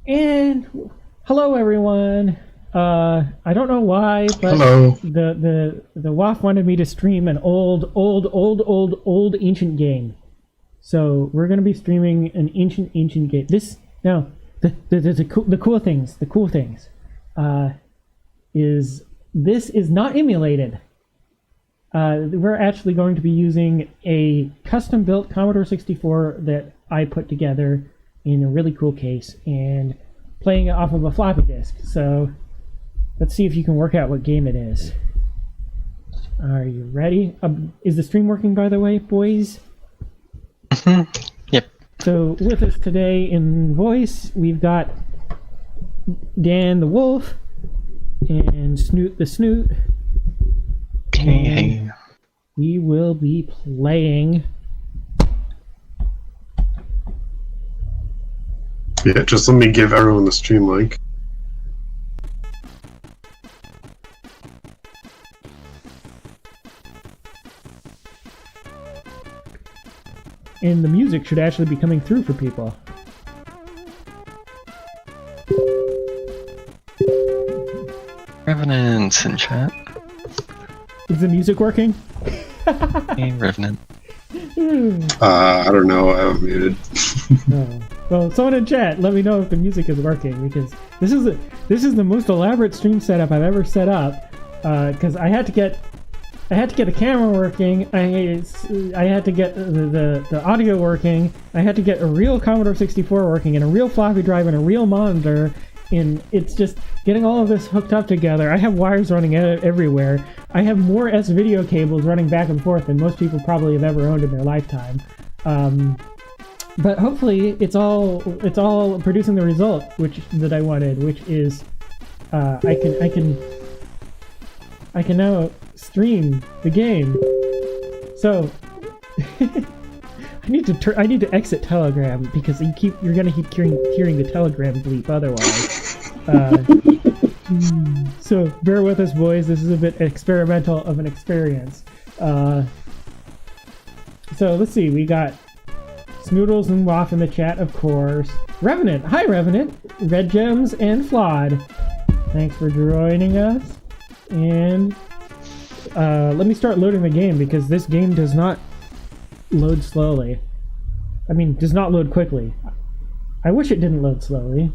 And hello, everyone. I don't know why, but Hello. the WAF wanted me to stream an old ancient game. So we're gonna be streaming an ancient game. This now the cool things is this is not emulated. We're actually going to be using a custom built Commodore 64 that I put together in a really cool case and playing it off of a floppy disk. So let's see if you can work out what game it is. Are you ready? Is the stream working, by the way, boys? Yep. So with us today in voice, we've got Dan the Wolf and Snoot the Snoot. Okay. We will be playing. Yeah, just let me give everyone the stream link. And the music should actually be coming through for people. Revenants in chat. Is the music working? Hey, Revenant. I don't know. I have muted. Oh. Well, someone in chat, let me know if the music is working, because this is the most elaborate stream setup I've ever set up. Because I had to get the camera working. I had to get the audio working. I had to get a real Commodore 64 working, and a real floppy drive, and a real monitor. And it's just getting all of this hooked up together. I have wires running everywhere. I have more S-video cables running back and forth than most people probably have ever owned in their lifetime. But hopefully, it's all producing the result that I wanted, which is I can now stream the game. So I need to exit Telegram because you're gonna keep hearing the Telegram bleep otherwise. So bear with us, boys. This is a bit experimental of an experience. So let's see. We got Snoodles and Waff in the chat, of course. Revenant, hi Revenant, Red Gems and Flawed. Thanks for joining us. And let me start loading the game because this game does not load slowly. I mean, does not load quickly. I wish it didn't load slowly.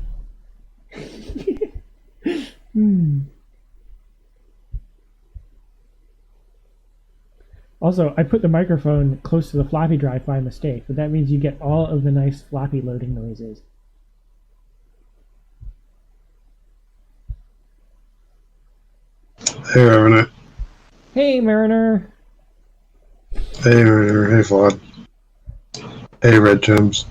Also, I put the microphone close to the floppy drive by mistake, but that means you get all of the nice floppy loading noises. Hey, Revenant. Hey, Mariner. Hey, Mariner. Hey, Flawed. Hey, Red Gems.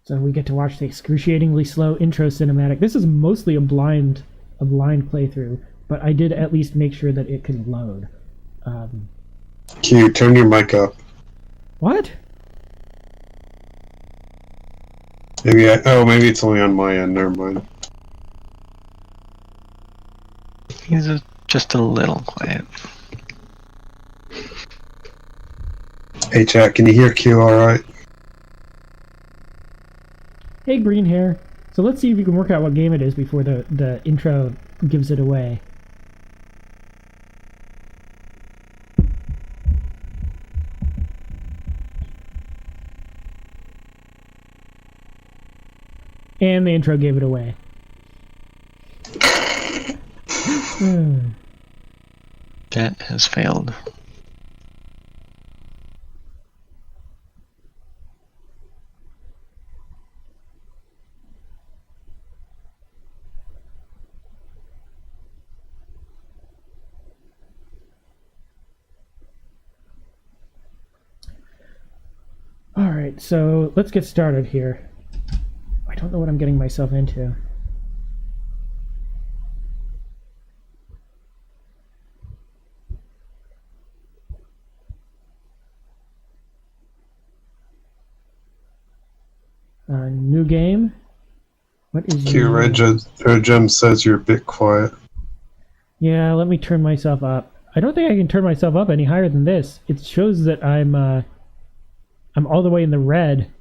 So we get to watch the excruciatingly slow intro cinematic. This is mostly a blind playthrough, but I did at least make sure that it could load. Q, turn your mic up. What? Maybe it's only on my end. Never mind. He's just a little quiet. Hey, chat. Can you hear Q all right? Hey, green hair. So let's see if you can work out what game it is before the intro gives it away. And the intro gave it away. Chat has failed. Alright, so let's get started here. I don't know what I'm getting myself into. New game. What is Q, your Red Gem says you're a bit quiet. Yeah, let me turn myself up. I don't think I can turn myself up any higher than this. It shows that I'm all the way in the red.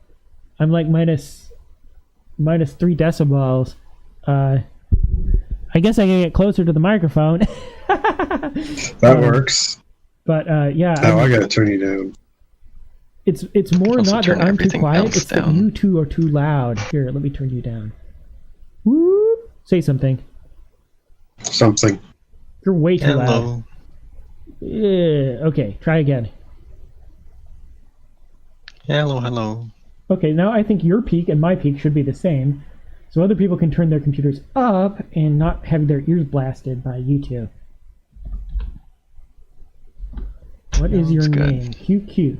I'm like minus 3 decibels. I guess I can get closer to the microphone. That works. But yeah. Oh, I gotta turn you down. It's more Also not turn that I'm too everything quiet, else it's that down. you two are too loud. Here, let me turn you down. Woo! Say something. Something. You're way too loud. Hello. Yeah, okay, try again. Hello, hello. Okay, now I think your peak and my peak should be the same, so other people can turn their computers up and not have their ears blasted by you two. What is your Sounds good. name? QQ.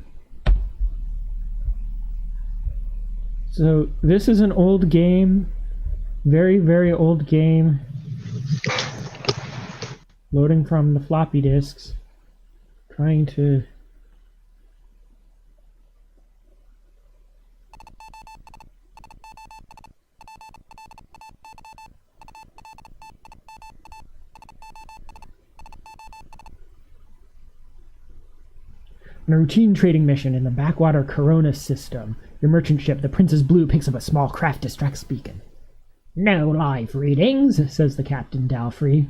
So this is an old game, very, very old game. Loading from the floppy disks. Trying to... On a routine trading mission in the backwater Corona system, your merchant ship, the Princess Blue, picks up a small craft distracts beacon. No live readings, says the Captain Dalfrey.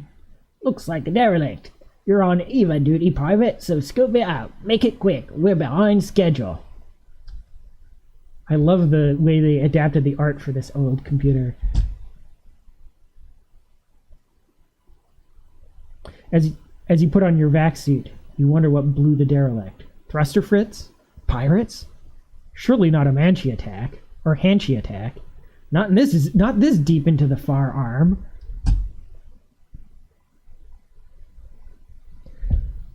Looks like a derelict. You're on EVA duty, Private, so scope it out. Make it quick. We're behind schedule. I love the way they adapted the art for this old computer. As you put on your vac suit, you wonder what blew the derelict. Thruster Fritz? Pirates? Surely not a Manchi attack. Or Hanchi attack. Not this deep into the far arm.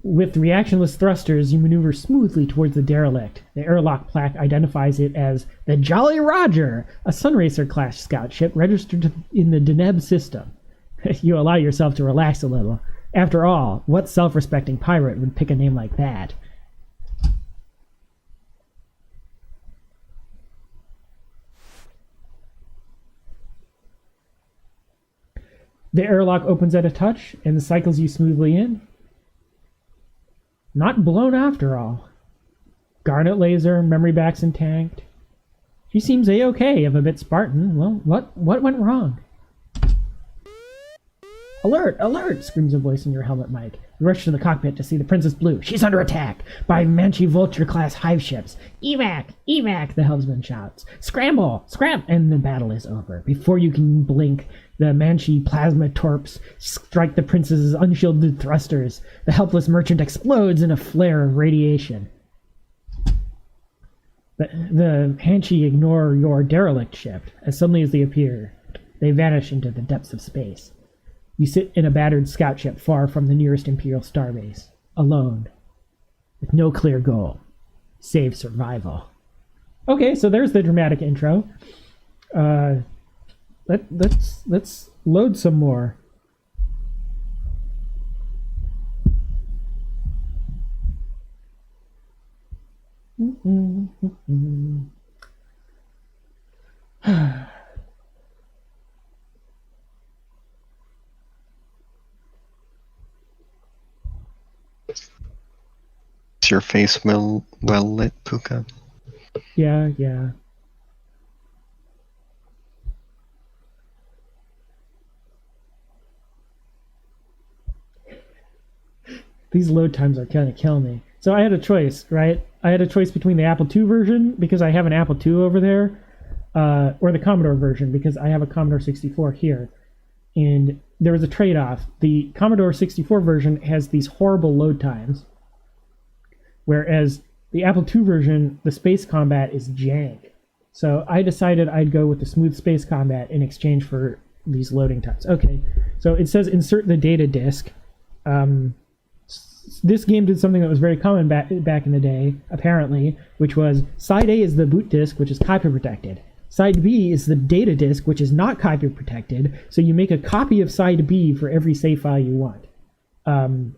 With reactionless thrusters, you maneuver smoothly towards the derelict. The airlock plaque identifies it as the Jolly Roger, a Sunracer-class scout ship registered in the Deneb system. You allow yourself to relax a little. After all, what self-respecting pirate would pick a name like that? The airlock opens at a touch and cycles you smoothly in. Not blown after all. Garnet laser, memory backs intact. She seems a-okay, if a bit Spartan. Well, what went wrong? Alert! Alert! Screams a voice in your helmet mic. You rush to the cockpit to see the Princess Blue. She's under attack by Manchi Vulture-class hive ships. Evac! Evac! The helmsman shouts. Scramble! Scram! And the battle is over. Before you can blink, the Manchi plasma torps strike the princess's unshielded thrusters. The helpless merchant explodes in a flare of radiation. The Hanchi ignore your derelict ship. As suddenly as they appear, they vanish into the depths of space. You sit in a battered scout ship far from the nearest Imperial starbase, alone, with no clear goal, save survival. Okay, so there's the dramatic intro. Let's load some more. Is your face well lit, Pooka? Yeah. These load times are kind of killing me. So I had a choice, right? I had a choice between the Apple II version, because I have an Apple II over there, or the Commodore version, because I have a Commodore 64 here. And there was a trade-off. The Commodore 64 version has these horrible load times, whereas the Apple II version, the space combat is jank. So I decided I'd go with the smooth space combat in exchange for these loading times. Okay, so it says insert the data disk. This game did something that was very common back in the day, apparently, which was side A is the boot disk, which is copy protected. Side B is the data disk, which is not copy protected, so you make a copy of side B for every save file you want,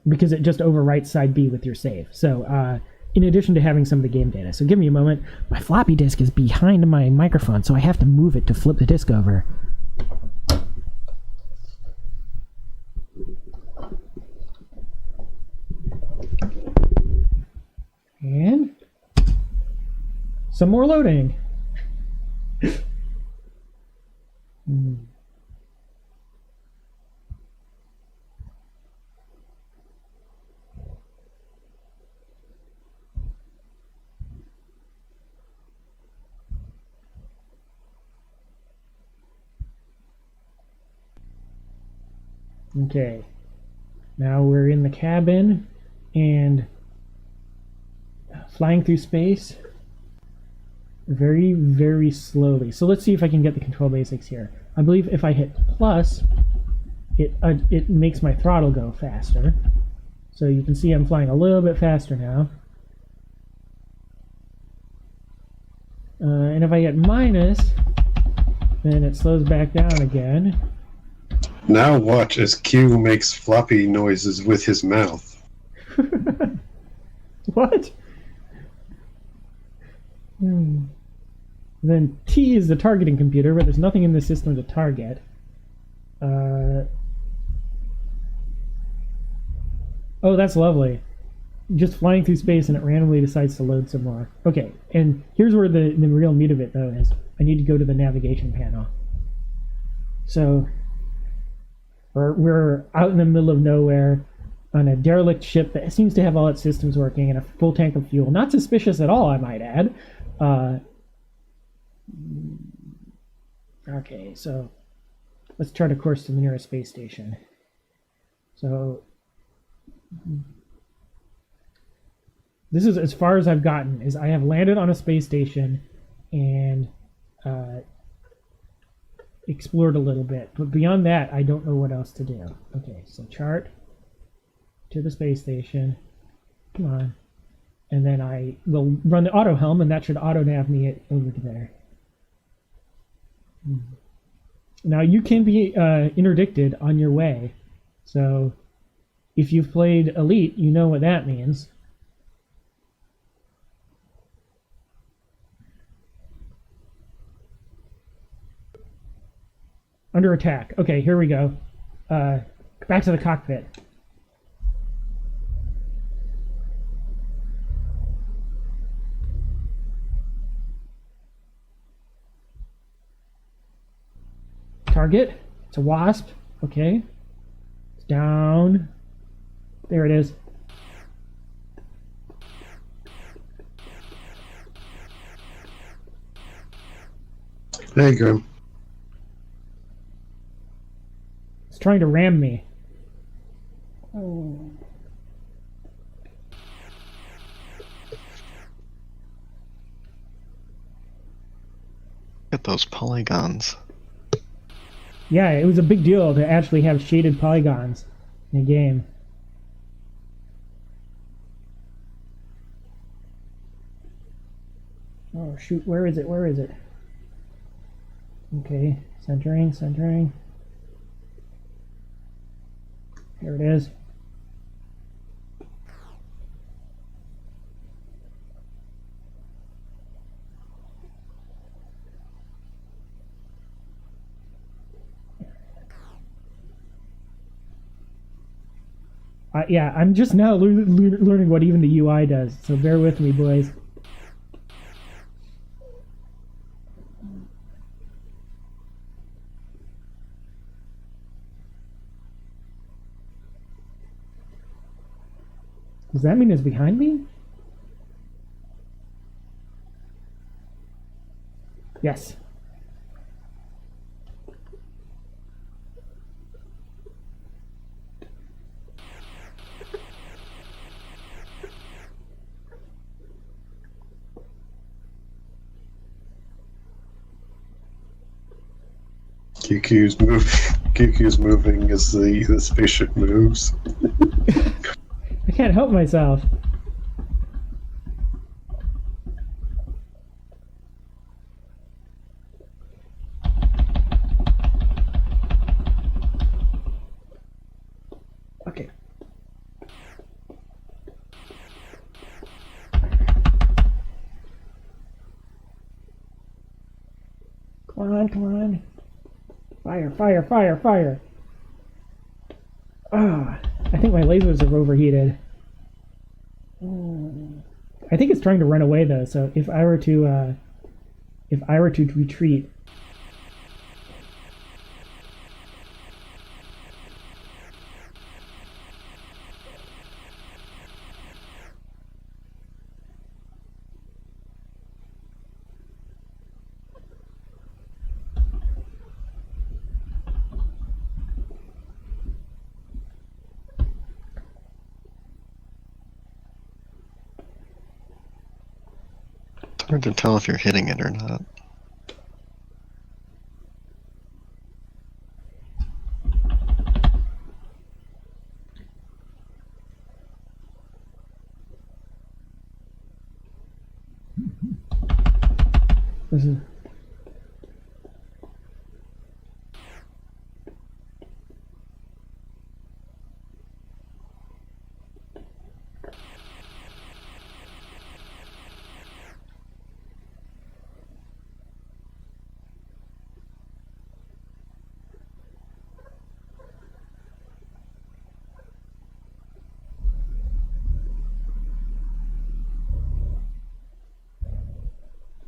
because it just overwrites side B with your save. So in addition to having some of the game data. So give me a moment. My floppy disk is behind my microphone, so I have to move it to flip the disk over. Some more loading. Okay, now we're in the cabin and flying through space very, very slowly. So let's see if I can get the control basics here. I believe if I hit plus, it makes my throttle go faster. So you can see I'm flying a little bit faster now. And if I hit minus, then it slows back down again. Now watch as Q makes floppy noises with his mouth. What? Then T is the targeting computer, but there's nothing in the system to target. Oh, that's lovely. Just flying through space and it randomly decides to load some more. Okay, and here's where the real meat of it, though, is. I need to go to the navigation panel. So we're out in the middle of nowhere on a derelict ship that seems to have all its systems working and a full tank of fuel. Not suspicious at all, I might add. Okay, so let's chart a course to the nearest space station. So this is as far as I've gotten, is I have landed on a space station and explored a little bit, but beyond that I don't know what else to do. Okay, so chart to the space station, come on, and then I will run the auto helm and that should auto nav me over to there. Now you can be interdicted on your way, so if you've played Elite you know what that means. Under attack. Okay, here we go. Back to the cockpit. Target. It's a wasp. Okay. It's down. There it is. There you go. It's trying to ram me. Oh. Look at those polygons. Yeah, it was a big deal to actually have shaded polygons in a game. Oh shoot, where is it? Where is it? Okay, centering, centering. Here it is. Yeah, I'm just now learning what even the UI does, so bear with me, boys. Does that mean it's behind me? Yes. QQ's moving as the spaceship moves. I can't help myself. Okay. Come on, come on. Fire, fire, fire, fire. Ah, I think my lasers have overheated. I think it's trying to run away though. So if I were to retreat. It's hard to tell if you're hitting it or not. This is.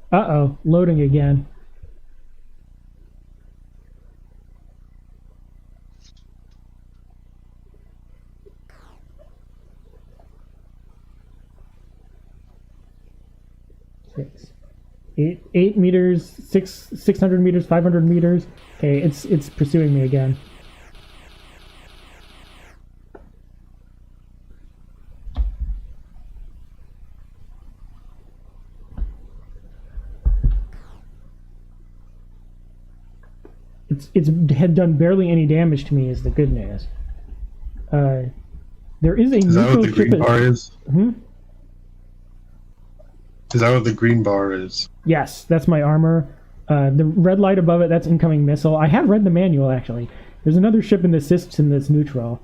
Uh-oh, loading again. Eight meters, 600 meters, 500 meters. Okay, it's pursuing me again. It's had done barely any damage to me is the good news. There is a Is that what the ship green bar is? Hmm? Is that what the green bar is? Yes, that's my armor. The red light above it, that's incoming missile. I have read the manual, actually. There's another ship in the system that's neutral.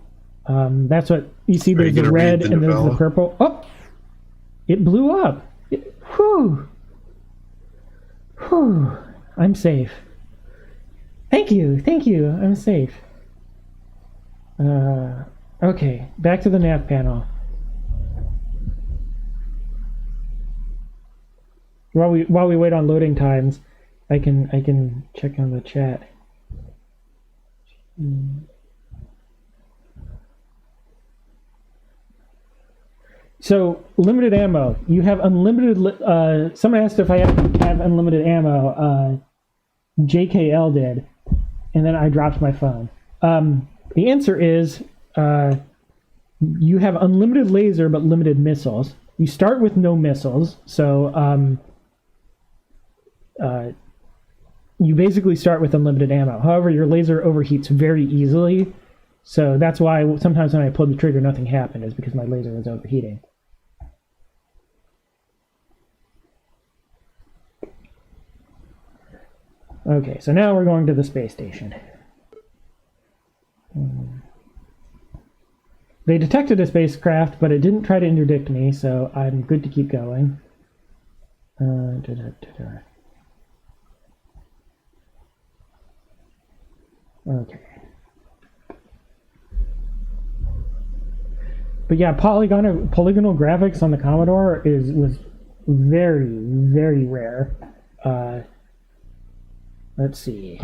That's what you see. There's the red and there's the purple. Oh! It blew up. Whew! Whew! I'm safe. Thank you. I'm safe. Okay, back to the nav panel. While we wait on loading times, I can check on the chat. So limited ammo. You have unlimited. Someone asked if I have unlimited ammo. JKL did, and then I dropped my phone. The answer is you have unlimited laser but limited missiles. You start with no missiles, so you basically start with unlimited ammo. However, your laser overheats very easily, so that's why sometimes when I pulled the trigger, nothing happened, is because my laser was overheating. Okay, so now we're going to the space station. They detected a spacecraft, but it didn't try to interdict me, so I'm good to keep going. Okay. But yeah, polygonal graphics on the Commodore was very, very rare. Let's see.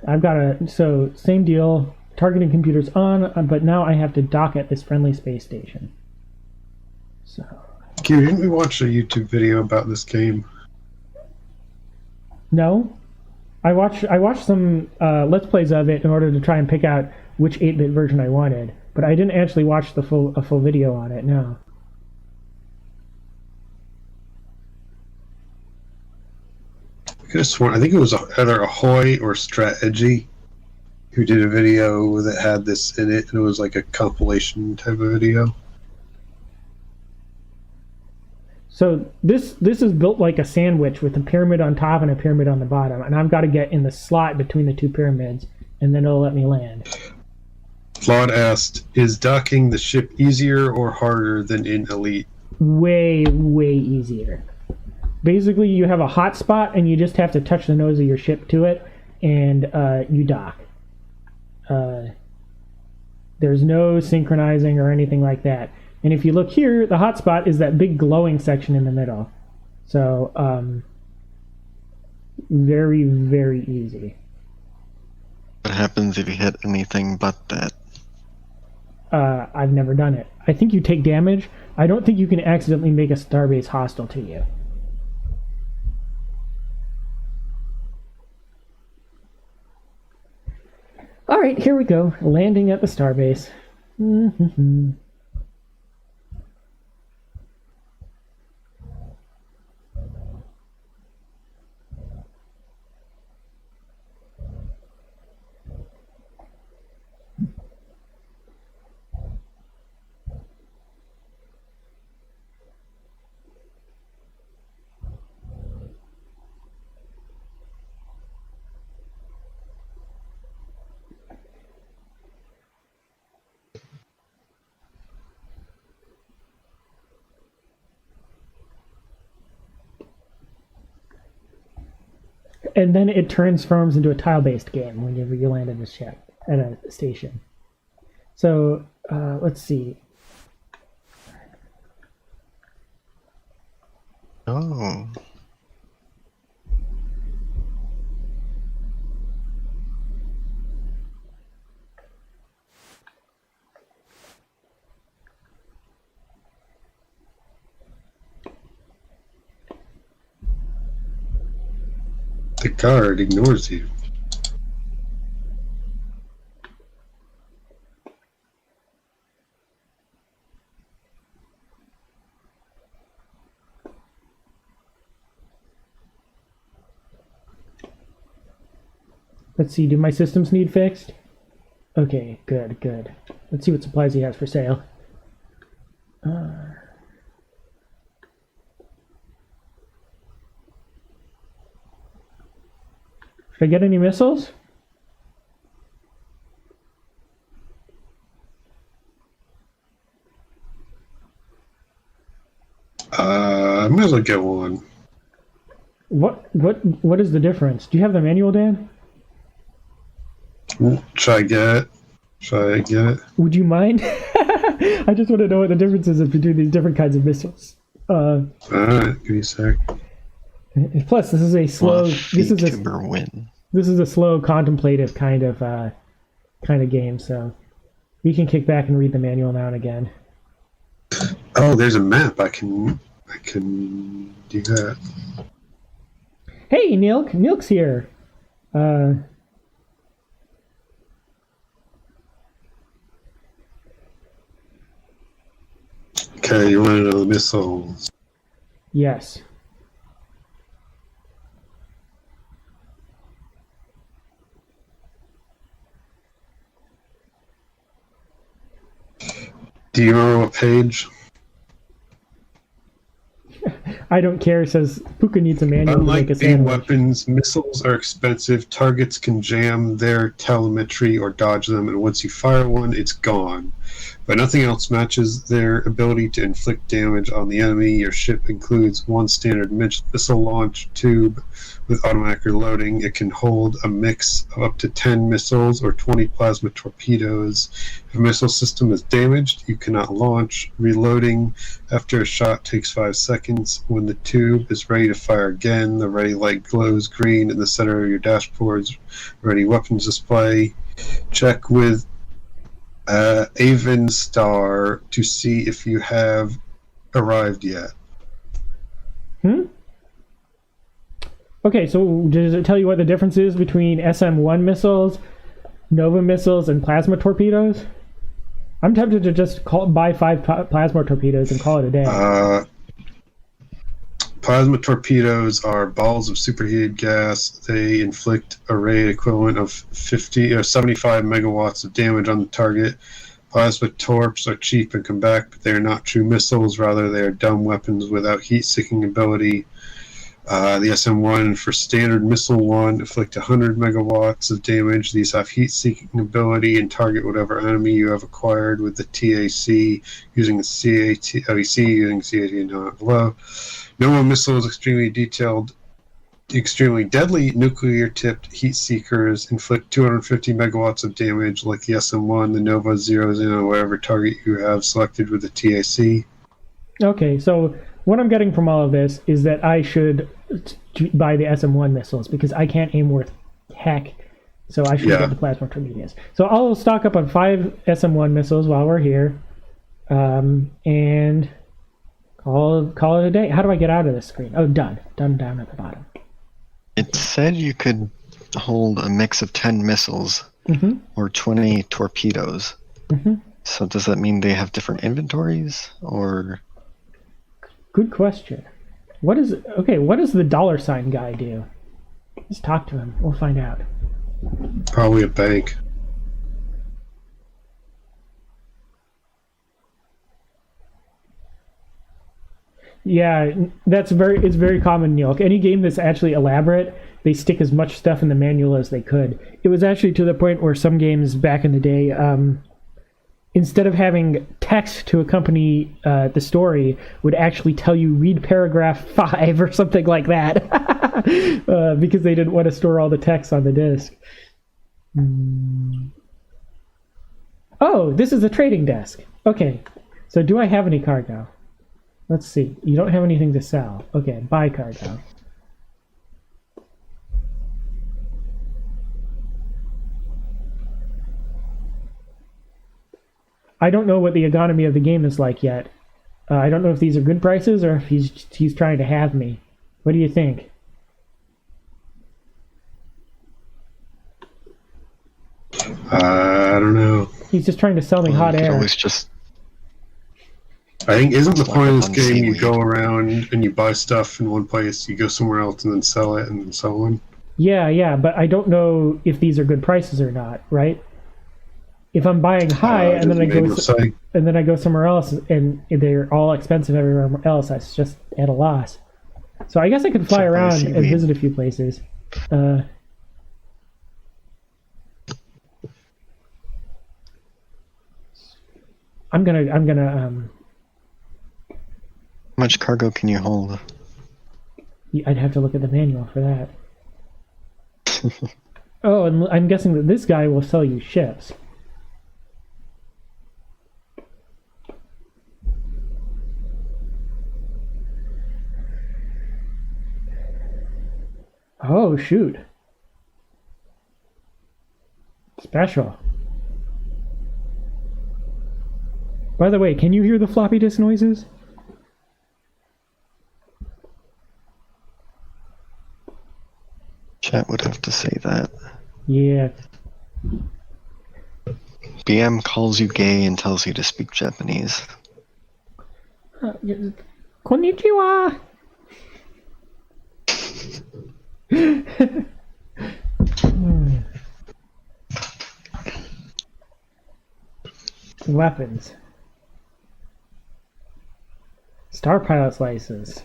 I've got so same deal, targeting computers on, but now I have to dock at this friendly space station. So. Q, didn't we watch a YouTube video about this game? No. I watched some Let's Plays of it in order to try and pick out which 8-bit version I wanted, but I didn't actually watch a full video on it, no. I could have sworn, I think it was either Ahoy or Strategy who did a video that had this in it, and it was like a compilation type of video. So this is built like a sandwich with a pyramid on top and a pyramid on the bottom, and I've got to get in the slot between the two pyramids, and then it'll let me land. Claude asked, is docking the ship easier or harder than in Elite? Way, way easier. Basically, you have a hot spot, and you just have to touch the nose of your ship to it, and you dock. There's no synchronizing or anything like that. And if you look here, the hotspot is that big glowing section in the middle. So very, very easy. What happens if you hit anything but that? I've never done it. I think you take damage. I don't think you can accidentally make a starbase hostile to you. All right, here we go. Landing at the starbase. And then it transforms into a tile-based game whenever you land in a ship at a station. So let's see. Oh. The guard ignores you. Let's see, do my systems need fixed? Okay, good, good. Let's see what supplies he has for sale. Should I get any missiles? I might as well get one. What is the difference? Do you have the manual, Dan? Should I get it? Should I get it? Would you mind? I just want to know what the difference is between these different kinds of missiles. Alright, give me a sec. Plus, this is a slow. Win. This is a slow, contemplative kind of game. So we can kick back and read the manual now and again. Oh, there's a map. I can do that. Hey, Nilk. Nilk's here. Okay, you want to know the missiles? Yes. Do you remember what page? I don't care, says Pooka needs a manual Unlike to make a beam sandwich. weapons, missiles are expensive. Targets can jam their telemetry or dodge them, and once you fire one, it's gone. But nothing else matches their ability to inflict damage on the enemy. Your ship includes one standard missile launch tube with automatic reloading. It can hold a mix of up to 10 missiles or 20 plasma torpedoes. If a missile system is damaged, you cannot launch. Reloading after a shot takes 5 seconds. When the tube is ready to fire again, the ready light glows green in the center of your dashboard's ready weapons display. Check with Avon Star to see if you have arrived yet. Okay, so does it tell you what the difference is between SM-1 missiles, Nova missiles, and plasma torpedoes? I'm tempted to just buy 5 plasma torpedoes and call it a day. Plasma torpedoes are balls of superheated gas. They inflict a rate equivalent of 50 or 75 megawatts of damage on the target. Plasma torps are cheap and compact, but they are not true missiles. Rather, they are dumb weapons without heat-seeking ability. The SM-1 for standard missile 1 inflict 100 megawatts of damage. These have heat-seeking ability and target whatever enemy you have acquired with the TAC using the CAT, using CAT not below. No one missile is extremely detailed extremely deadly nuclear-tipped heat seekers inflict 250 megawatts of damage, like the SM-1, the Nova zeros in on whatever target you have selected with the TAC. Okay, so what I'm getting from all of this is that I should buy the SM-1 missiles because I can't aim worth heck. So I should get the plasma torpedoes. So I'll stock up on 5 SM-1 missiles while we're here, and call it a day. How do I get out of this screen? Oh, done. Done down at the bottom. It said you could hold a mix of 10 missiles or 20 torpedoes. So does that mean they have different inventories, or? Good question. What does the $ guy do? Let's talk to him. We'll find out. Probably a bank. Yeah, it's very common, Neil. Any game that's actually elaborate, they stick as much stuff in the manual as they could. It was actually to the point where some games back in the day, instead of having text to accompany the story, would actually tell you read paragraph 5 or something like that, because they didn't want to store all the text on the disc. Oh, this is a trading desk. Okay, so do I have any cargo? Let's see. You don't have anything to sell. Okay, buy cargo. I don't know what the economy of the game is like yet. I don't know if these are good prices or if he's trying to have me. What do you think? I don't know. He's just trying to sell me hot air. I think isn't the point of this game you go around and you buy stuff in one place, you go somewhere else and then sell it and so on? Yeah, but I don't know if these are good prices or not, right? If I'm buying high and then I go somewhere else and they're all expensive everywhere else, that's just at a loss. So I guess I could fly around and visit a few places. I'm gonna How much cargo can you hold? I'd have to look at the manual for that. Oh, and I'm guessing that this guy will sell you ships. Oh, shoot. Special. By the way, can you hear the floppy disk noises? Chat would have to say that. Yeah. BM calls you gay and tells you to speak Japanese. Konnichiwa! Weapons. Star Pilot's license.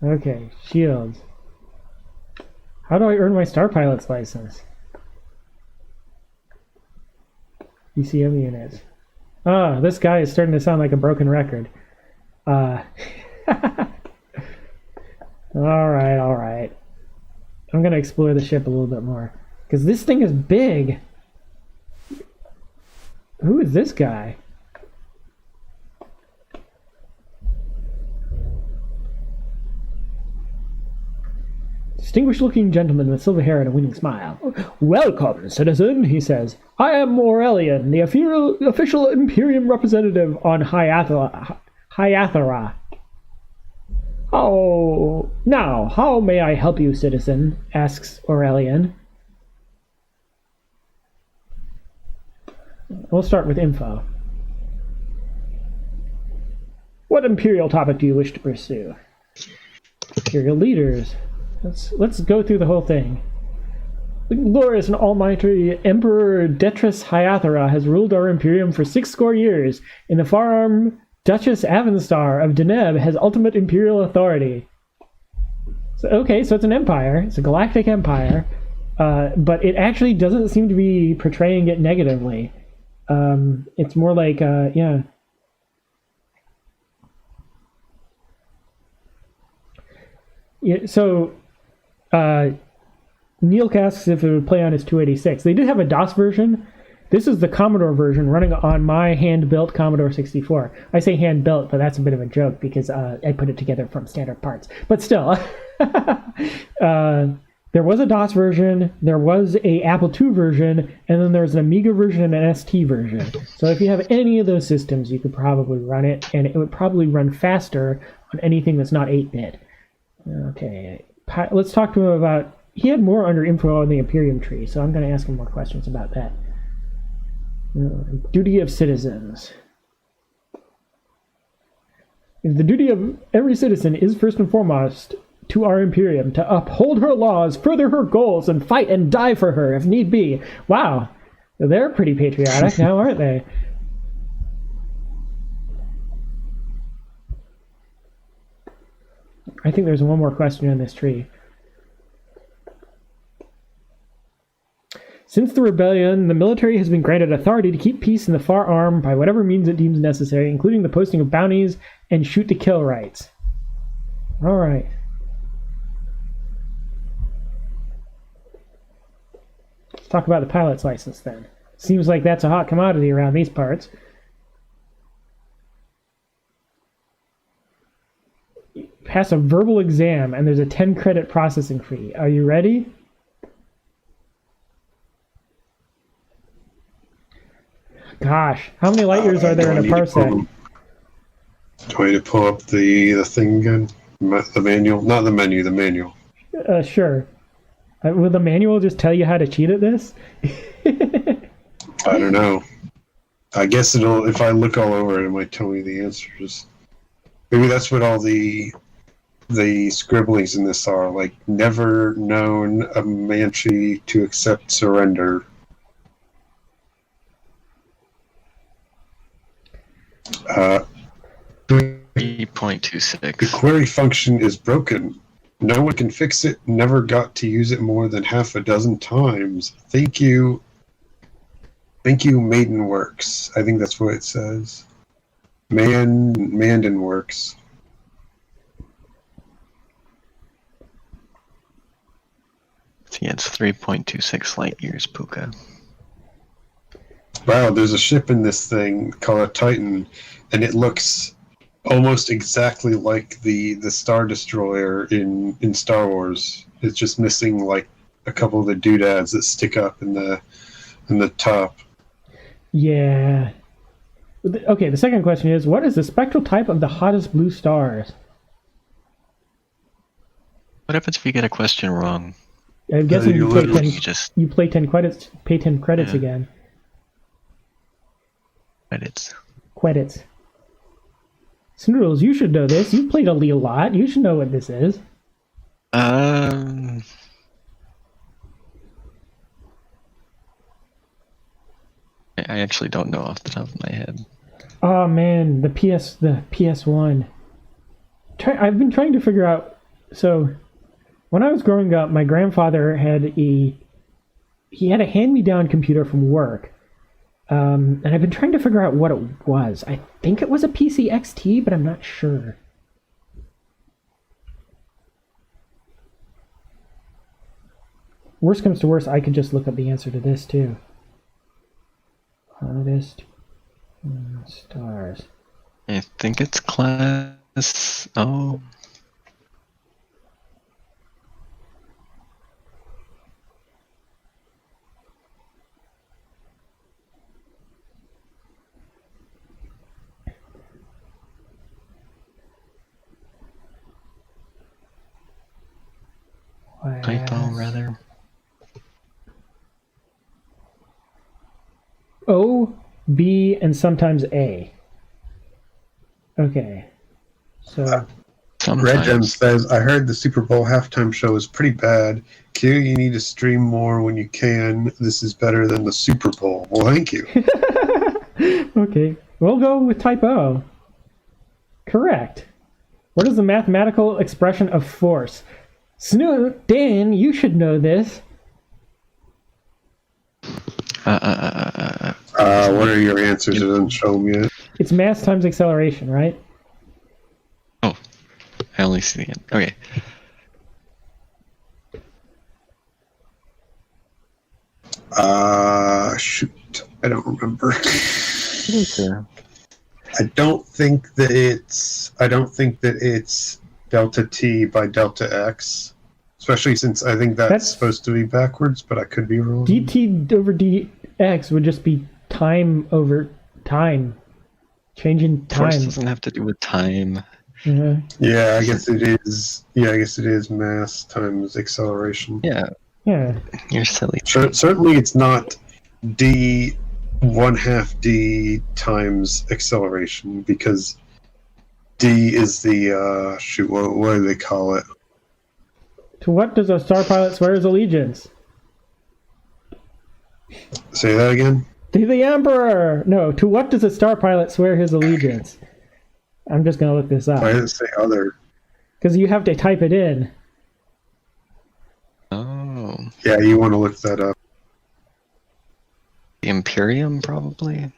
Okay, shields. How do I earn my Star Pilot's license? ECM units. Ah, this guy is starting to sound like a broken record. Alright. I'm gonna explore the ship a little bit more. Because this thing is big. Who is this guy? Distinguished-looking gentleman with silver hair and a winning smile. Welcome, citizen, he says. I am Aurelian, the official Imperium representative on Hyathara. Oh, now, how may I help you, citizen? Asks Aurelian. We'll start with info. What Imperial topic do you wish to pursue? Imperial leaders. Let's go through the whole thing. The glorious and almighty Emperor Detrus Hyathara has ruled our Imperium for 60 years. In the forearm, Duchess Avenstar of Deneb has ultimate imperial authority. So it's an empire. It's a galactic empire. But it actually doesn't seem to be portraying it negatively. It's more like, yeah. So Neil asks if it would play on his 286. They did have a DOS version. This is the Commodore version running on my hand-built Commodore 64. I say hand-built, but that's a bit of a joke because I put it together from standard parts. But still, there was a DOS version, there was a Apple II version, and then there's an Amiga version and an ST version. So if you have any of those systems, you could probably run it, and it would probably run faster on anything that's not 8-bit. Okay, let's talk to him about... He had more under info on the Imperium tree, so I'm going to ask him more questions about that. Duty of citizens. The duty of every citizen is first and foremost to our Imperium to uphold her laws, further her goals, and fight and die for her if need be. Wow, they're pretty patriotic now, aren't they? I think there's one more question in this tree. Since the rebellion, the military has been granted authority to keep peace in the Far Arm by whatever means it deems necessary, including the posting of bounties and shoot-to-kill rights. All right. Let's talk about the pilot's license then. Seems like that's a hot commodity around these parts. Pass a verbal exam, and there's a 10-credit processing fee. Are you ready? Gosh, how many light years are there in a parsec? Do I need to pull up the thing again? The manual? Not the menu, the manual. Sure. Will the manual just tell you how to cheat at this? I don't know. I guess it'll, if I look all over it, it might tell me the answers. Maybe that's what all the scribblings in this are, like, never known a Manchi to accept surrender. 3.26. The query function is broken. No one can fix it. Never got to use it more than half a dozen times. Thank you. Thank you, Maiden Works. I think that's what it says. Mandan Works. See, it's 3.26 light years, Pooka. Wow, there's a ship in this thing called a Titan, and it looks almost exactly like the Star Destroyer in Star Wars. It's just missing like a couple of the doodads that stick up in the top. Yeah. Okay, the second question is, what is the spectral type of the hottest blue stars? What happens if you get a question wrong? I'm guessing you pay 10 credits Yeah. again. Credits. Snoodles, you should know this. You've played a lot. You should know what this is. I actually don't know off the top of my head. Oh man, the PS1. I've been trying to figure out. So, when I was growing up, my grandfather had a hand-me-down computer from work, and I've been trying to figure out what it was. I think it was a PC XT, but I'm not sure. Worst comes to worst, I could just look up the answer to this too. Hottest stars. I think it's class. Oh. Typo, rather. O, B, and sometimes A. Okay. So. Red Gem says, I heard the Super Bowl halftime show is pretty bad. Q, you need to stream more when you can. This is better than the Super Bowl. Well, thank you. Okay. We'll go with type O. Correct. What is the mathematical expression of force? Snoot, Dan, you should know this. What are your answers? It doesn't show them yet. It's mass times acceleration, right? Oh, I only see the end. Okay. Shoot, I don't remember. Sure. I don't think that it's delta t by delta x, especially since I think that's supposed to be backwards, but I could be wrong. dt over dx would just be time over time, changing time. Force doesn't have to do with time. Yeah, I guess it is. Yeah, I guess it is mass times acceleration. Yeah. You're silly. Certainly, it's not d 1/2 d times acceleration, because d is the shoot. What do they call it? To what does a star pilot swear his allegiance? Say that again. To the Emperor! No, to what does a star pilot swear his allegiance? I'm just going to look this up. Why did it say other? Because you have to type it in. Oh. Yeah, you want to look that up. The Imperium, probably?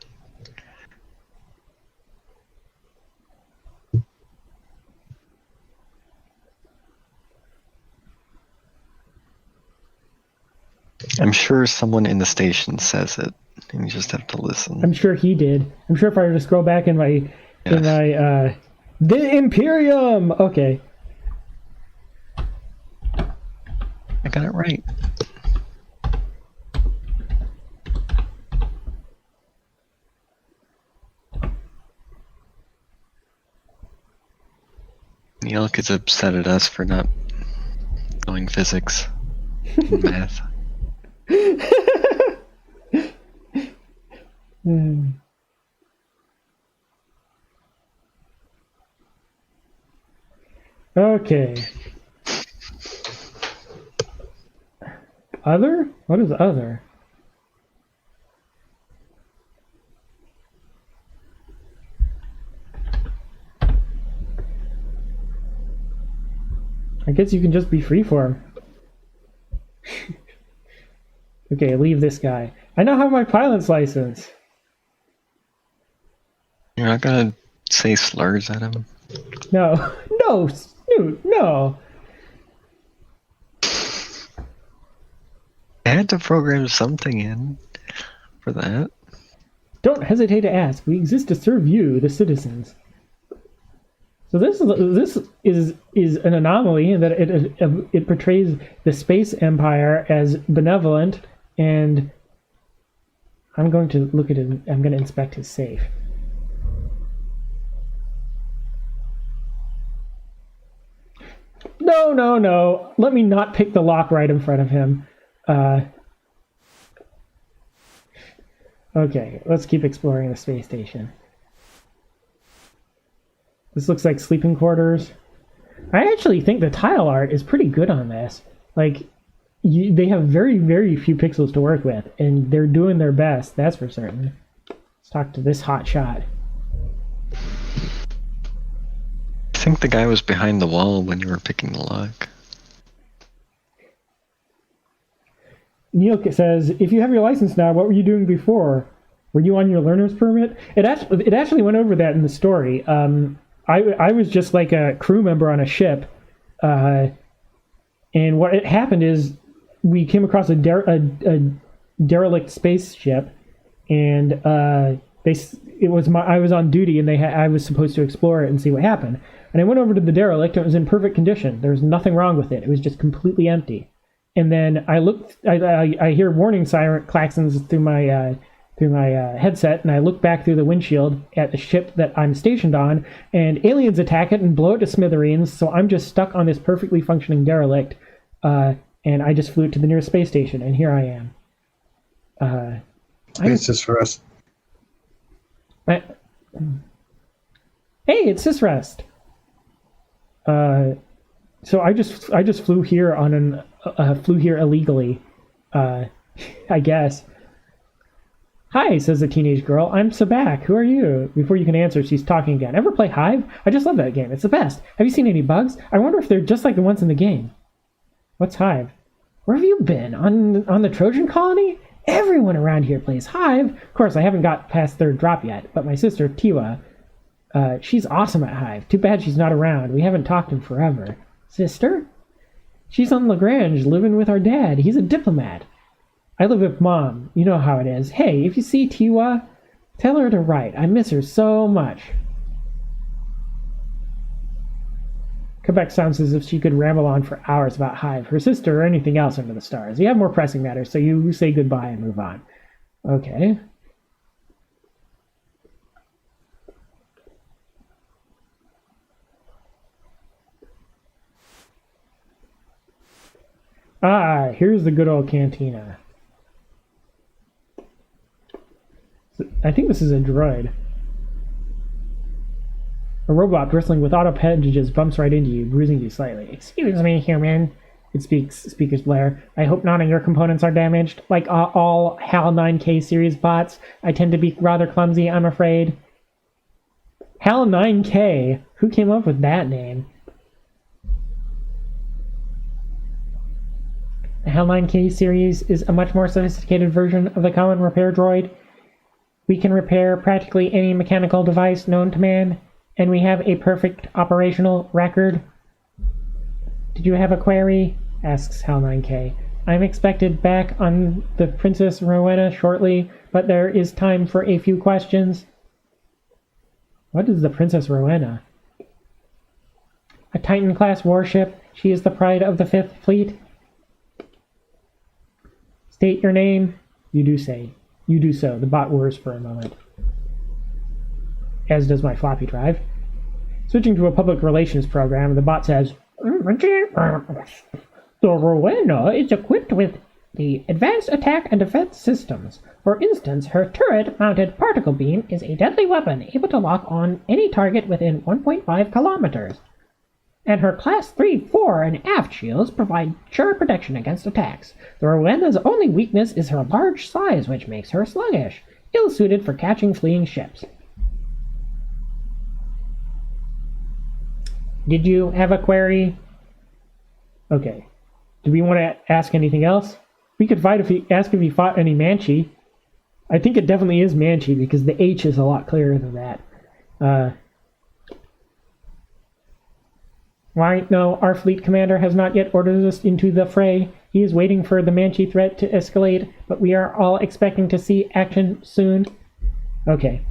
I'm sure someone in the station says it, and you just have to listen. I'm sure he did. I'm sure if I were to scroll back in my the Imperium. Okay. I got it right. Neil gets upset at us for not knowing physics and math. Okay. Other? What is other? I guess you can just be freeform. Okay, leave this guy. I now have my pilot's license. You're not gonna say slurs at him? No. No, Snoot, no. I had to program something in for that. Don't hesitate to ask. We exist to serve you, the citizens. So this is an anomaly in that it portrays the space empire as benevolent, and I'm going to look at it. I'm going to inspect his safe. No. Let me not pick the lock right in front of him. Okay, let's keep exploring the space station. This looks like sleeping quarters. I actually think the tile art is pretty good on this. Like, they have very, very few pixels to work with, and they're doing their best, that's for certain. Let's talk to this hot shot. I think the guy was behind the wall when you were picking the lock. Neil says, if you have your license now, what were you doing before? Were you on your learner's permit? It actually went over that in the story. I was just like a crew member on a ship. And what had happened is we came across a derelict spaceship, and I was on duty, and I was supposed to explore it and see what happened. And I went over to the derelict, and it was in perfect condition. There was nothing wrong with it. It was just completely empty. And then I looked. I hear warning siren klaxons through my headset, and I look back through the windshield at the ship that I'm stationed on, and aliens attack it and blow it to smithereens. So I'm just stuck on this perfectly functioning derelict, and I just flew it to the nearest space station, and here I am. It's just for us. Hey, it's Sysrest. So I just flew here on flew here illegally, I guess. Hi, says the teenage girl. I'm Sabak. Who are you? Before you can answer, she's talking again. Ever play Hive? I just love that game. It's the best. Have you seen any bugs? I wonder if they're just like the ones in the game. What's Hive? Where have you been? On the Trojan colony? Everyone around here plays Hive. Of course, I haven't got past third drop yet, but my sister, Tiwa, she's awesome at Hive. Too bad she's not around. We haven't talked in forever. Sister? She's on Lagrange, living with our dad. He's a diplomat. I live with Mom. You know how it is. Hey, if you see Tiwa, tell her to write. I miss her so much. Quebec sounds as if she could ramble on for hours about Hive, her sister, or anything else under the stars. You have more pressing matters, so you say goodbye and move on. Okay. Ah, here's the good old cantina. I think this is a droid. A robot bristling with auto appendages bumps right into you, bruising you slightly. Excuse me, human. It speakers blare. I hope none of your components are damaged. Like all HAL 9K series bots, I tend to be rather clumsy, I'm afraid. HAL 9K? Who came up with that name? The HAL 9K series is a much more sophisticated version of the common repair droid. We can repair practically any mechanical device known to man, and we have a perfect operational record. Did you have a query? Asks HAL 9K. I'm expected back on the Princess Rowena shortly, but there is time for a few questions. What is the Princess Rowena? A Titan-class warship. She is the pride of the Fifth Fleet. State your name. You do so. The bot whirs for a moment. As does my floppy drive. Switching to a public relations program, the bot says, the Rowena is equipped with the Advanced Attack and Defense Systems. For instance, her turret-mounted particle beam is a deadly weapon able to lock on any target within 1.5 kilometers. And her Class 3 fore and aft shields provide sure protection against attacks. The Rowena's only weakness is her large size, which makes her sluggish, ill-suited for catching fleeing ships. Did you have a query? Okay. Do we want to ask anything else? We could ask if he fought any Manchi. I think it definitely is Manchi because the H is a lot clearer than that. Why? No, our fleet commander has not yet ordered us into the fray. He is waiting for the Manchi threat to escalate, but we are all expecting to see action soon. Okay.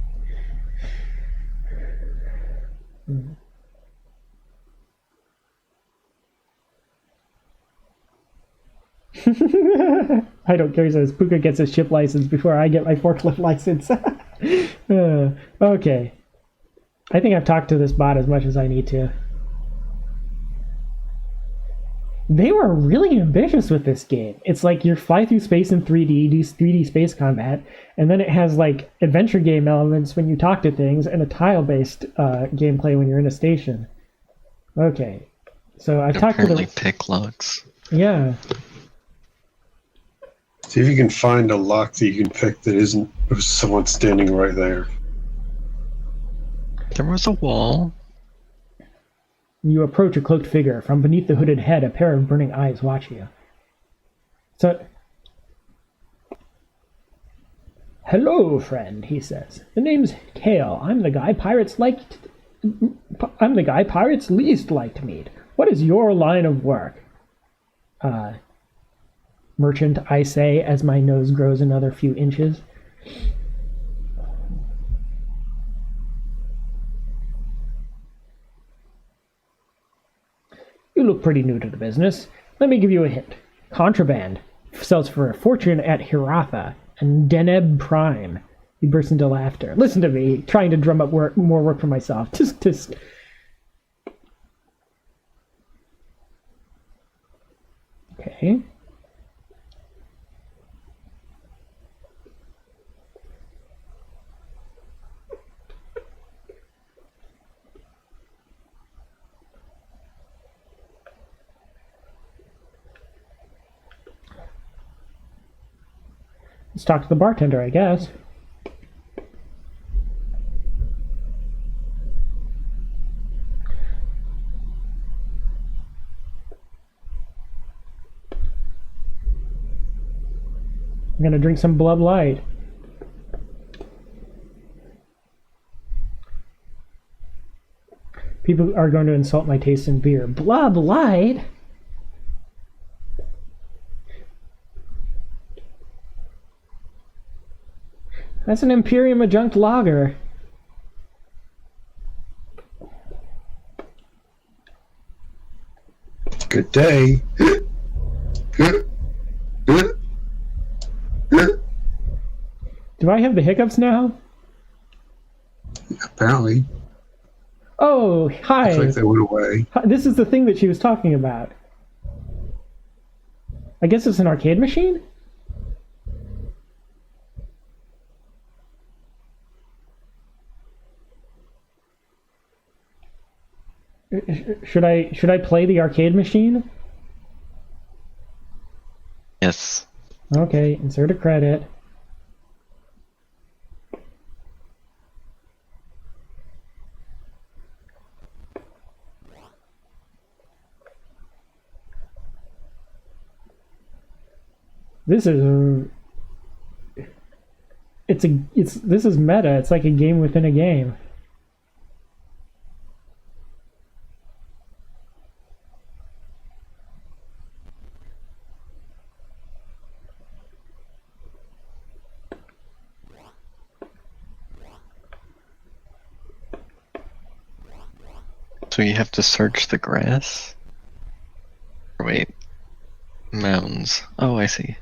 I don't care, says Pooka gets his ship license before I get my forklift license. Okay. I think I've talked to this bot as much as I need to. They were really ambitious with this game. It's like you fly through space in 3D, do 3D space combat, and then it has like adventure game elements when you talk to things and a tile-based gameplay when you're in a station. Okay. So I've talked to the... Apparently pick locks. Yeah. See if you can find a lock that you can pick that isn't someone standing right there. There was a wall. You approach a cloaked figure. From beneath the hooded head, a pair of burning eyes watch you. So... Hello, friend, he says. The name's Kale. I'm the guy pirates least like to meet. What is your line of work? Merchant, I say, as my nose grows another few inches. You look pretty new to the business. Let me give you a hint. Contraband. Sells for a fortune at Hiratha and Deneb Prime. He bursts into laughter. Listen to me, trying to drum up more work for myself. Just... Okay. Let's talk to the bartender, I guess. I'm gonna drink some Blood Light. People are going to insult my taste in beer. Blood Light? That's an Imperium adjunct lager. Good day. Do I have the hiccups now? Apparently. Oh, hi. Looks like they went away. This is the thing that she was talking about. I guess it's an arcade machine? Should I play the arcade machine? Yes. Okay, insert a credit. This is this is meta. It's like a game within a game. So you have to search the grass? Or wait. Mounds. Oh, I see.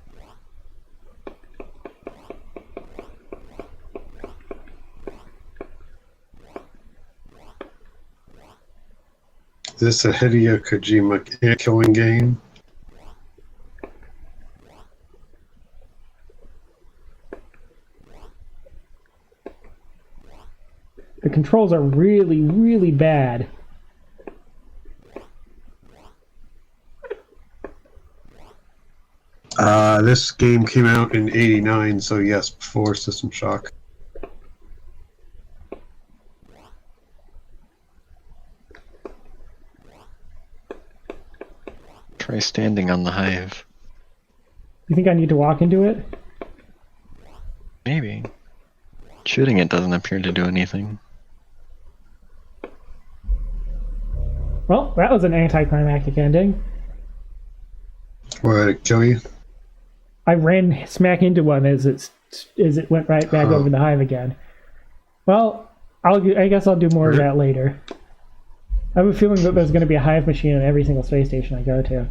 Is this a Hideo Kojima killing game? The controls are really, really bad. This game came out in '89, so yes, before System Shock. Try standing on the hive. You think I need to walk into it? Maybe. Shooting it doesn't appear to do anything. Well, that was an anticlimactic ending. What, did it kill you? I ran smack into one as it went right back over the hive again. Well, I guess I'll do more of that later. I have a feeling that there's going to be a hive machine on every single space station I go to.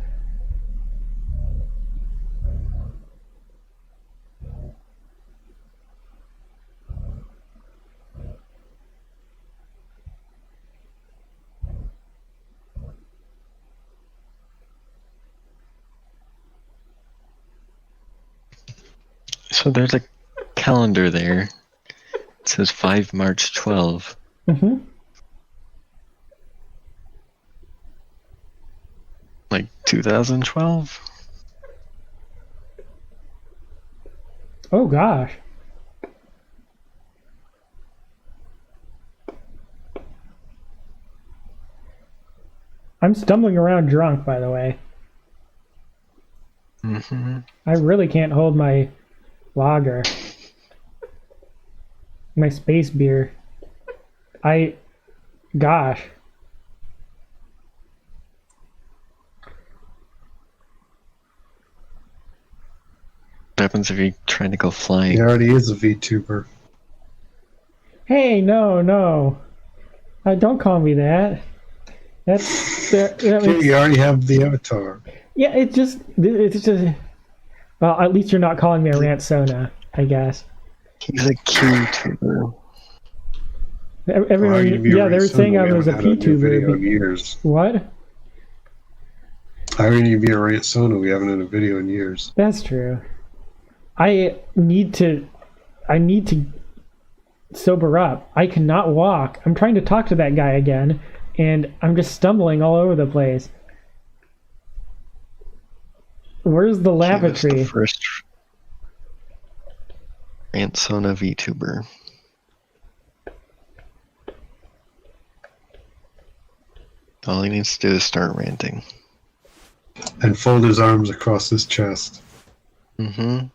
So there's a calendar there. It says 5 March 12. Mm-hmm. Like 2012? Oh gosh. I'm stumbling around drunk, by the way. Mm-hmm. I really can't hold my lager. My space beer. Gosh. What happens if you try to go flying? He already is a VTuber. Hey, no. Don't call me that. You already have the avatar. Yeah, it's just. Well, at least you're not calling me a Rantsona, I guess. He's a Q-tuber. Everyone, they were saying I was a P-tuber. Years. What? I need to be a Rantsona. We haven't had a video in years. That's true. I need to sober up. I cannot walk. I'm trying to talk to that guy again, and I'm just stumbling all over the place. Where's the lavatory? The first Rantsona VTuber. All he needs to do is start ranting. And fold his arms across his chest. Mm-hmm.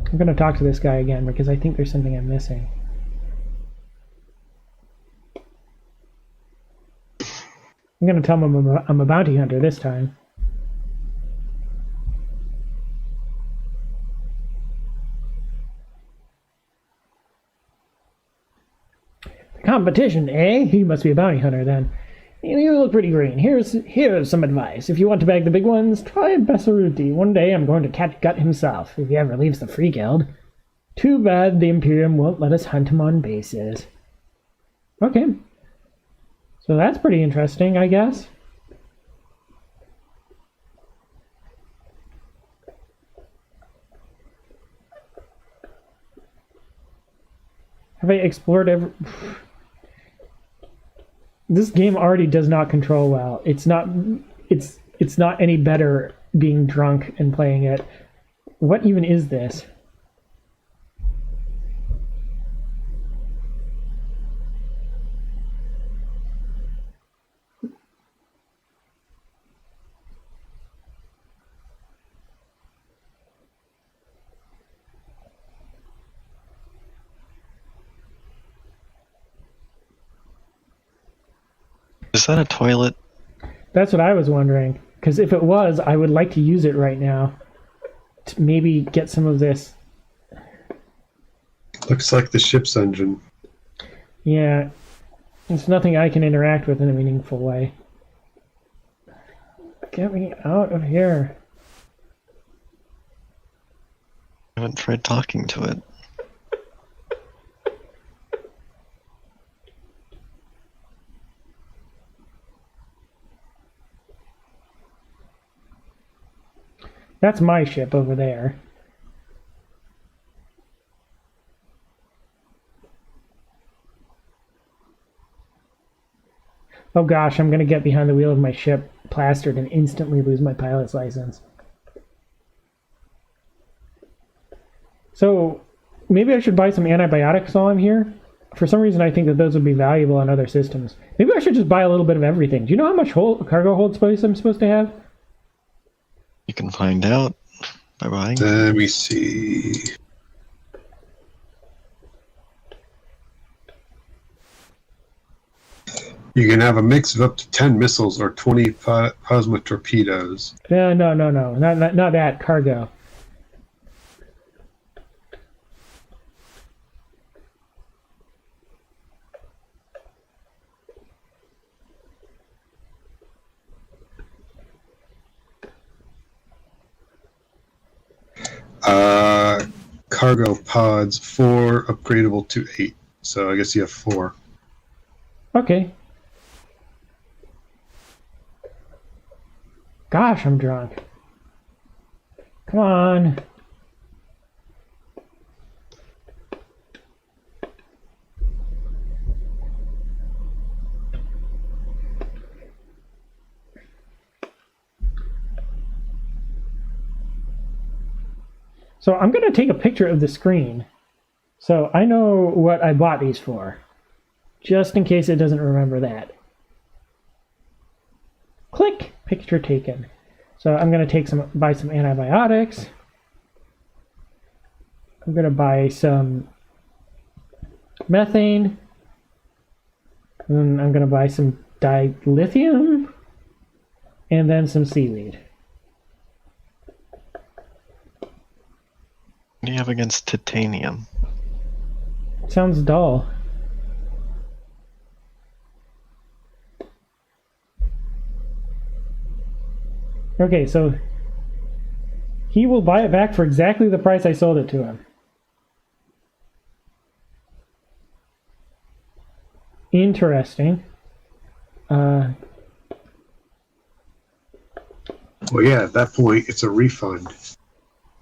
I'm going to talk to this guy again because I think there's something I'm missing. I'm gonna tell him I'm a bounty hunter this time. Competition, eh? He must be a bounty hunter then. You look pretty green. Here's some advice. If you want to bag the big ones, try Besseruti. One day I'm going to catch Gut himself, if he ever leaves the Free Guild. Too bad the Imperium won't let us hunt him on bases. Okay. So that's pretty interesting, I guess. Have I explored every... This game already does not control well. It's not any better being drunk and playing it. What even is this? Is that a toilet? That's what I was wondering. Because if it was, I would like to use it right now. To maybe get some of this. Looks like the ship's engine. Yeah. It's nothing I can interact with in a meaningful way. Get me out of here. I haven't tried talking to it. That's my ship over there. Oh gosh, I'm gonna get behind the wheel of my ship plastered and instantly lose my pilot's license. So, maybe I should buy some antibiotics while I'm here. For some reason I think that those would be valuable on other systems. Maybe I should just buy a little bit of everything. Do you know how much cargo hold space I'm supposed to have? You can find out by buying. Let me see. You can have a mix of up to 10 missiles or 20 plasma torpedoes. No, not that cargo. Cargo pods, 4 upgradable to 8. So I guess you have 4. Okay. Gosh, I'm drunk. Come on. So I'm going to take a picture of the screen so I know what I bought these for, just in case it doesn't remember that. Click, picture taken. So I'm going to buy some antibiotics. I'm going to buy some methane. And I'm going to buy some dilithium and then some seaweed. What do you have against titanium? Sounds dull. Okay, so he will buy it back for exactly the price I sold it to him. Interesting. Well, yeah, at that point, it's a refund.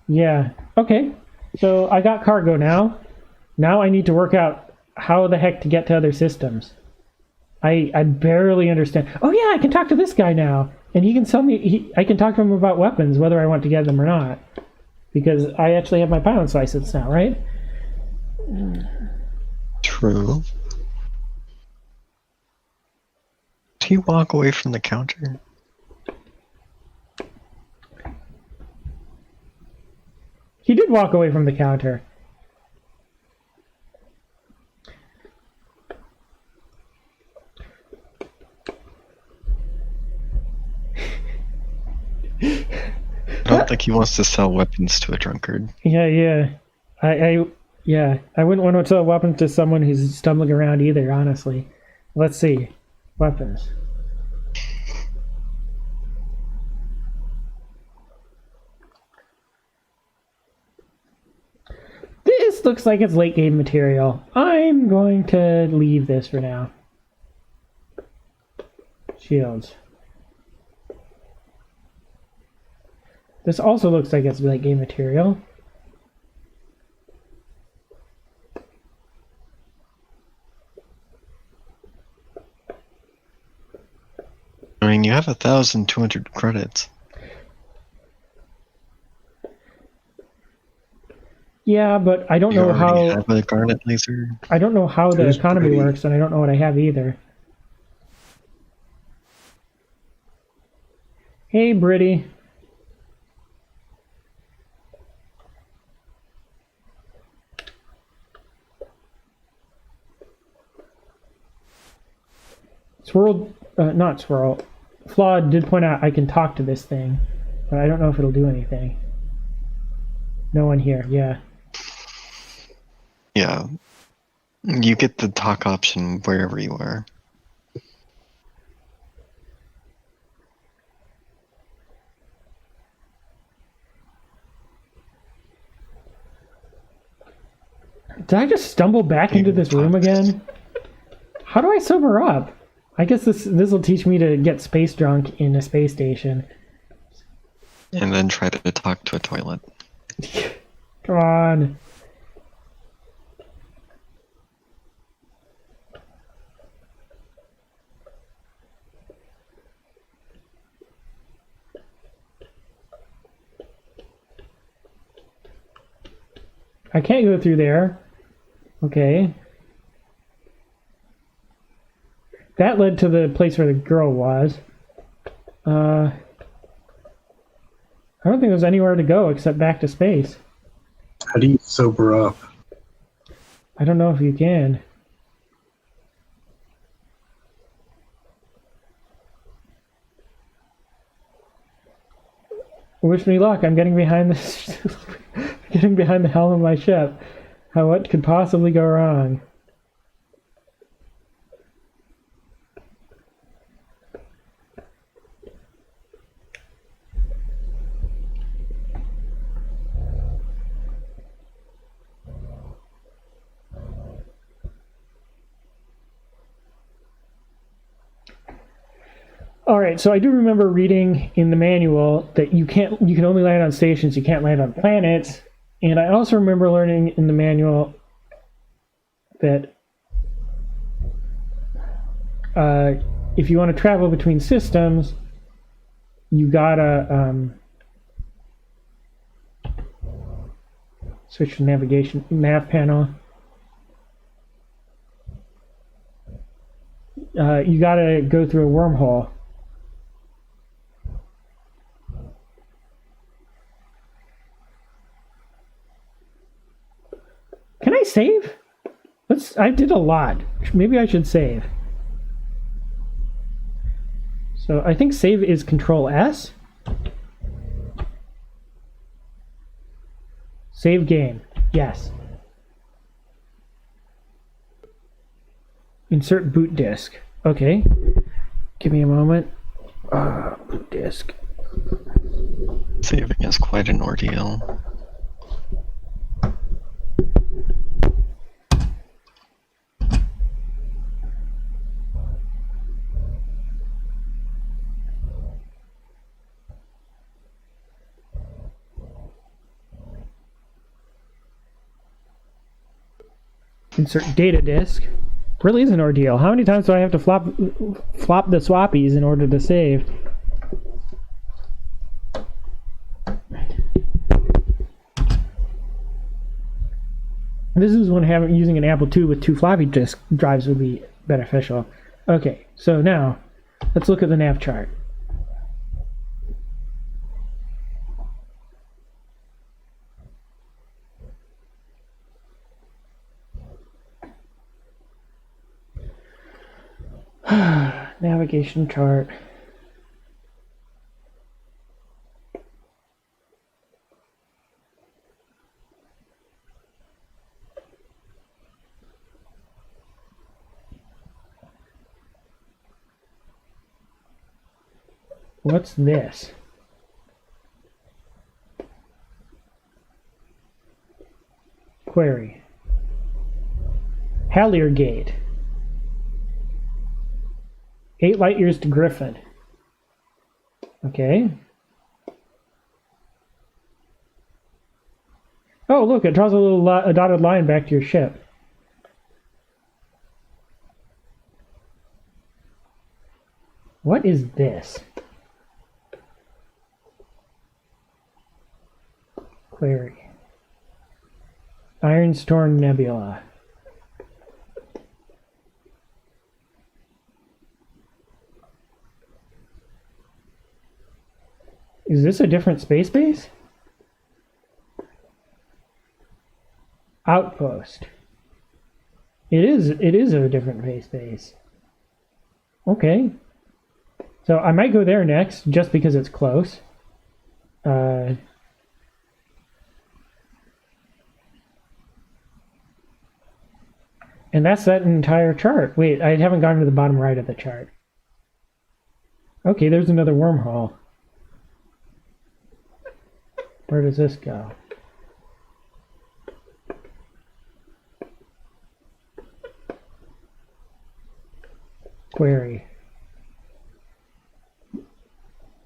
Yeah. Okay. So I got cargo now. Now I need to work out how the heck to get to other systems. I barely understand. Oh yeah, I can talk to this guy now. And he can tell me, I can talk to him about weapons, whether I want to get them or not. Because I actually have my pilot's license now, right? True. Did he walk away from the counter? He did walk away from the counter. Like he wants to sell weapons to a drunkard. Yeah. I wouldn't want to sell weapons to someone who's stumbling around either, honestly. Let's see. Weapons. This looks like it's late game material. I'm going to leave this for now. Shields. This also looks like it's late game material. I mean, you have 1,200 credits. Yeah, but I don't You know already how. have a garnet laser. I don't know how the Who's economy pretty? works, and I don't know what I have either. Hey, Britty. Not Swirl. Flawed did point out I can talk to this thing, but I don't know if it'll do anything. No one here, yeah. Yeah. You get the talk option wherever you are. Did I just stumble back into this room again? How do I sober up? I guess this will teach me to get space drunk in a space station. And then try to talk to a toilet. Come on. I can't go through there. Okay. That led to the place where the girl was. I don't think there's anywhere to go except back to space. How do you sober up? I don't know if you can. Wish me luck. I'm getting behind this. Getting behind the helm of my ship. What could possibly go wrong? All right, so I do remember reading in the manual that you can only land on stations, you can't land on planets, and I also remember learning in the manual that if you want to travel between systems, you gotta switch to navigation nav panel. You gotta go through a wormhole. Can I save? I did a lot. Maybe I should save. So I think save is Control S. Save game. Yes. Insert boot disk. Okay. Give me a moment. Boot disk. Saving is quite an ordeal. Insert data disk. Really is an ordeal. How many times do I have to flop the swappies in order to save? This is when using an Apple II with 2 floppy disk drives would be beneficial. Okay, so now let's look at the nav chart. Navigation chart. What's this? Query. Hallier Gate. 8 light years to Griffin. Okay. Oh, look, it draws a dotted line back to your ship. What is this? Query. Ironstorm Nebula. Is this a different space base? Outpost. It is a different space base. Okay. So I might go there next, just because it's close. And that's that entire chart. Wait, I haven't gotten to the bottom right of the chart. Okay, there's another wormhole. Where does this go? Query.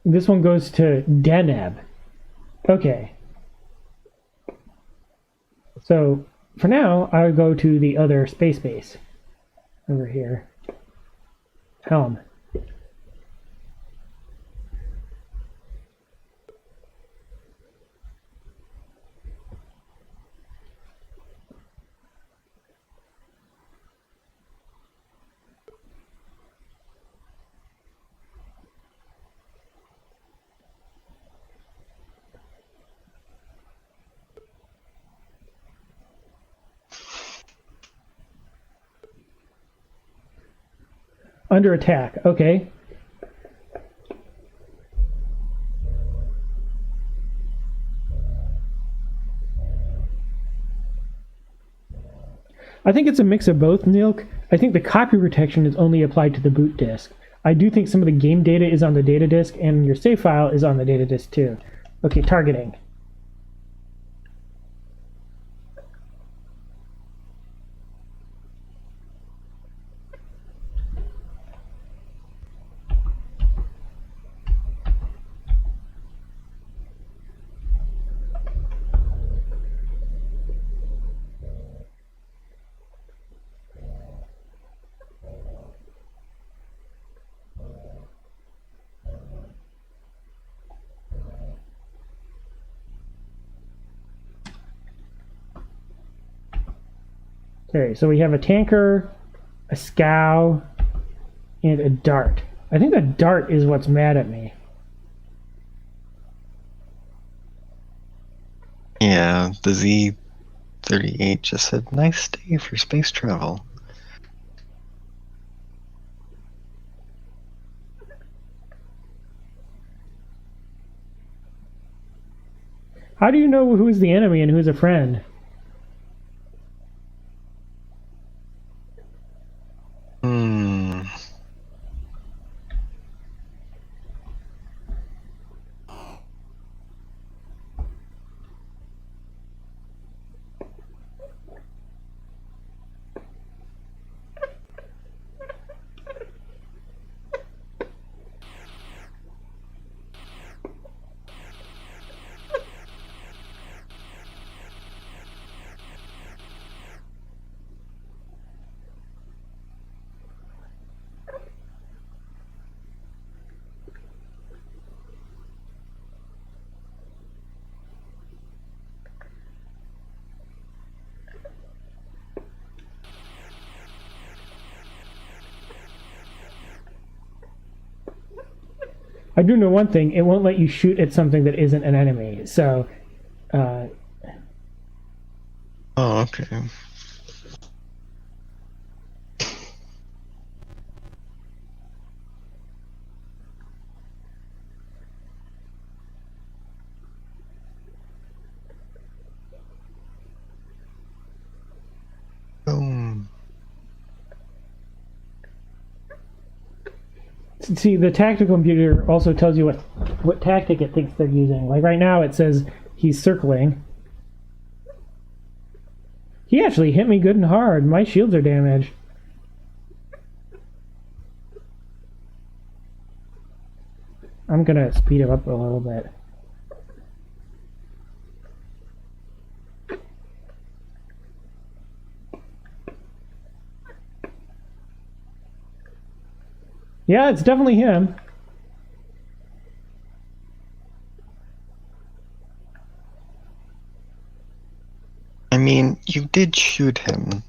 This one goes to Deneb. Okay. So for now, I would go to the other space base over here. Helm. Under attack. Okay. I think it's a mix of both, Nilk. I think the copy protection is only applied to the boot disk. I do think some of the game data is on the data disk, and your save file is on the data disk too. Okay, targeting. Okay, so we have a tanker, a scow, and a dart. I think the dart is what's mad at me. Yeah, the Z38 just said, nice day for space travel. How do you know who's the enemy and who's a friend? I do know one thing, it won't let you shoot at something that isn't an enemy, so... Oh, okay. See, the tactical computer also tells you what tactic it thinks they're using. Like right now, it says he's circling. He actually hit me good and hard. My shields are damaged. I'm gonna speed him up a little bit. Yeah, it's definitely him. I mean, you did shoot him.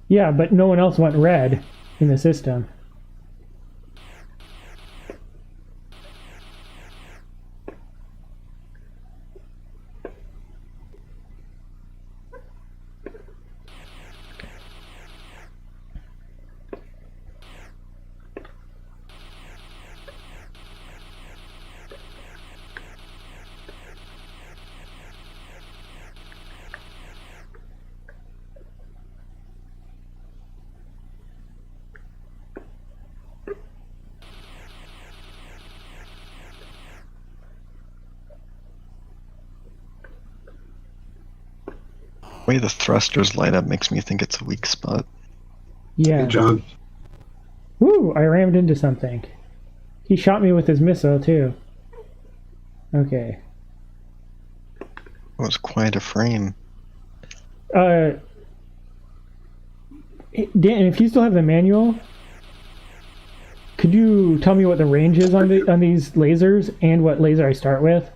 Yeah, but no one else went red in the system. The way the thrusters light up makes me think it's a weak spot. Yeah. Hey, John. Woo! I rammed into something. He shot me with his missile, too. Okay. It was quite a frame. Dan, if you still have the manual, could you tell me what the range is on these lasers and what laser I start with?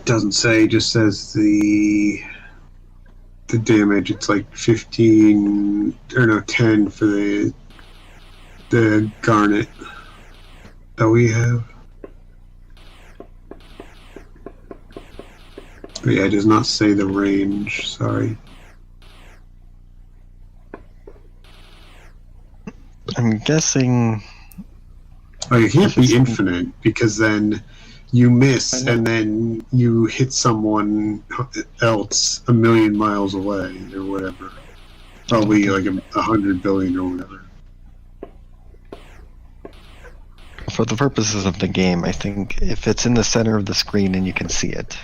Doesn't say, just says the damage. It's like 15 or no 10 for the garnet that we have. But yeah, it does not say the range, sorry. I'm guessing... Like, it can't be infinite, because then you miss and then you hit someone else a million miles away or whatever. Probably like 100 billion or whatever. For the purposes of the game, I think if it's in the center of the screen and you can see it,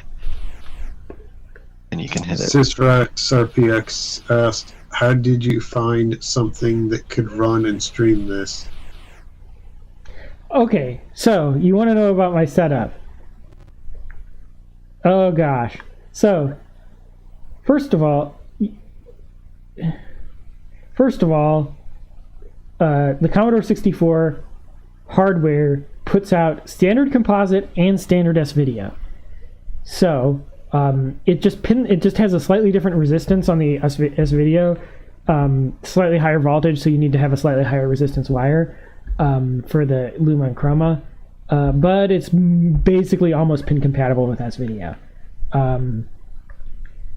then you can hit it. Sysrax RPX asked, how did you find something that could run and stream this? Okay, so you want to know about my setup. Oh gosh. So, first of all, the Commodore 64 hardware puts out standard composite and standard S-video. So, it just has a slightly different resistance on the S-video, slightly higher voltage, so you need to have a slightly higher resistance wire for the Luma and Chroma. But it's basically almost pin compatible with S-video.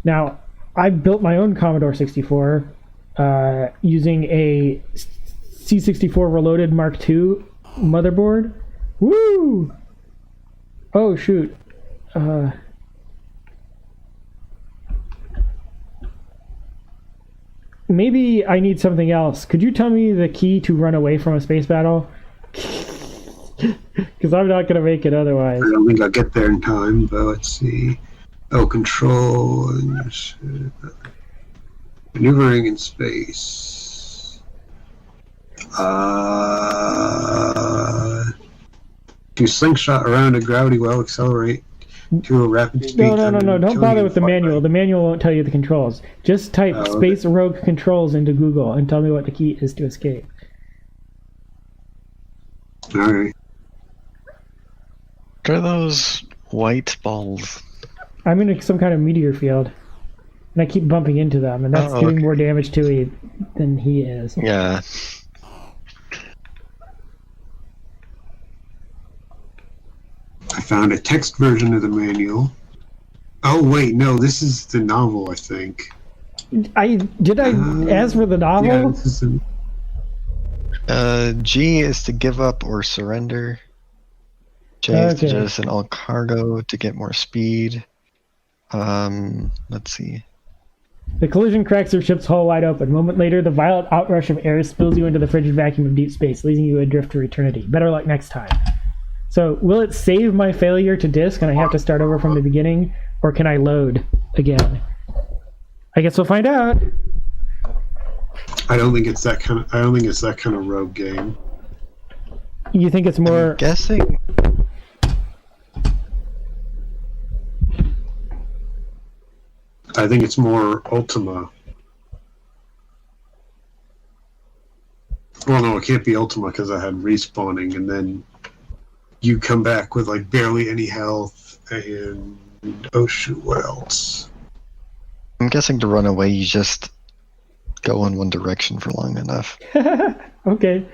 Now, I built my own Commodore 64 using a C64 Reloaded Mark II motherboard. Woo! Oh, shoot. Maybe I need something else. Could you tell me the key to run away from a space battle? Because I'm not going to make it otherwise. I don't think I'll get there in time, but let's see. Oh, control. Maneuvering in space. To slingshot around a gravity well, accelerate to a rapid speed. No. Don't bother with the manual. The manual won't tell you the controls. Just type Space Rogue Controls into Google and tell me what the key is to escape. Alright. What are those white balls? I'm in some kind of meteor field, and I keep bumping into them, and that's doing more damage to me than he is. Yeah. I found a text version of the manual. Oh wait, no, this is the novel, I think. Did I ask for the novel? Yeah, this is G is to give up or surrender. J is to Okay. jettison all cargo to get more speed. Let's see. The collision cracks your ship's hull wide open. A moment later, the violent outrush of air spills you into the frigid vacuum of deep space, leaving you adrift to eternity. Better luck next time. So, will it save my failure to disk and I have to start over from the beginning? Or can I load again? I guess we'll find out. I don't think it's that kind of rogue game. You think it's more... I'm guessing... I think it's more Ultima. Well, no, it can't be Ultima because I had respawning, and then you come back with like barely any health, and oh shoot, what else? I'm guessing to run away, you just go in one direction for long enough. Okay.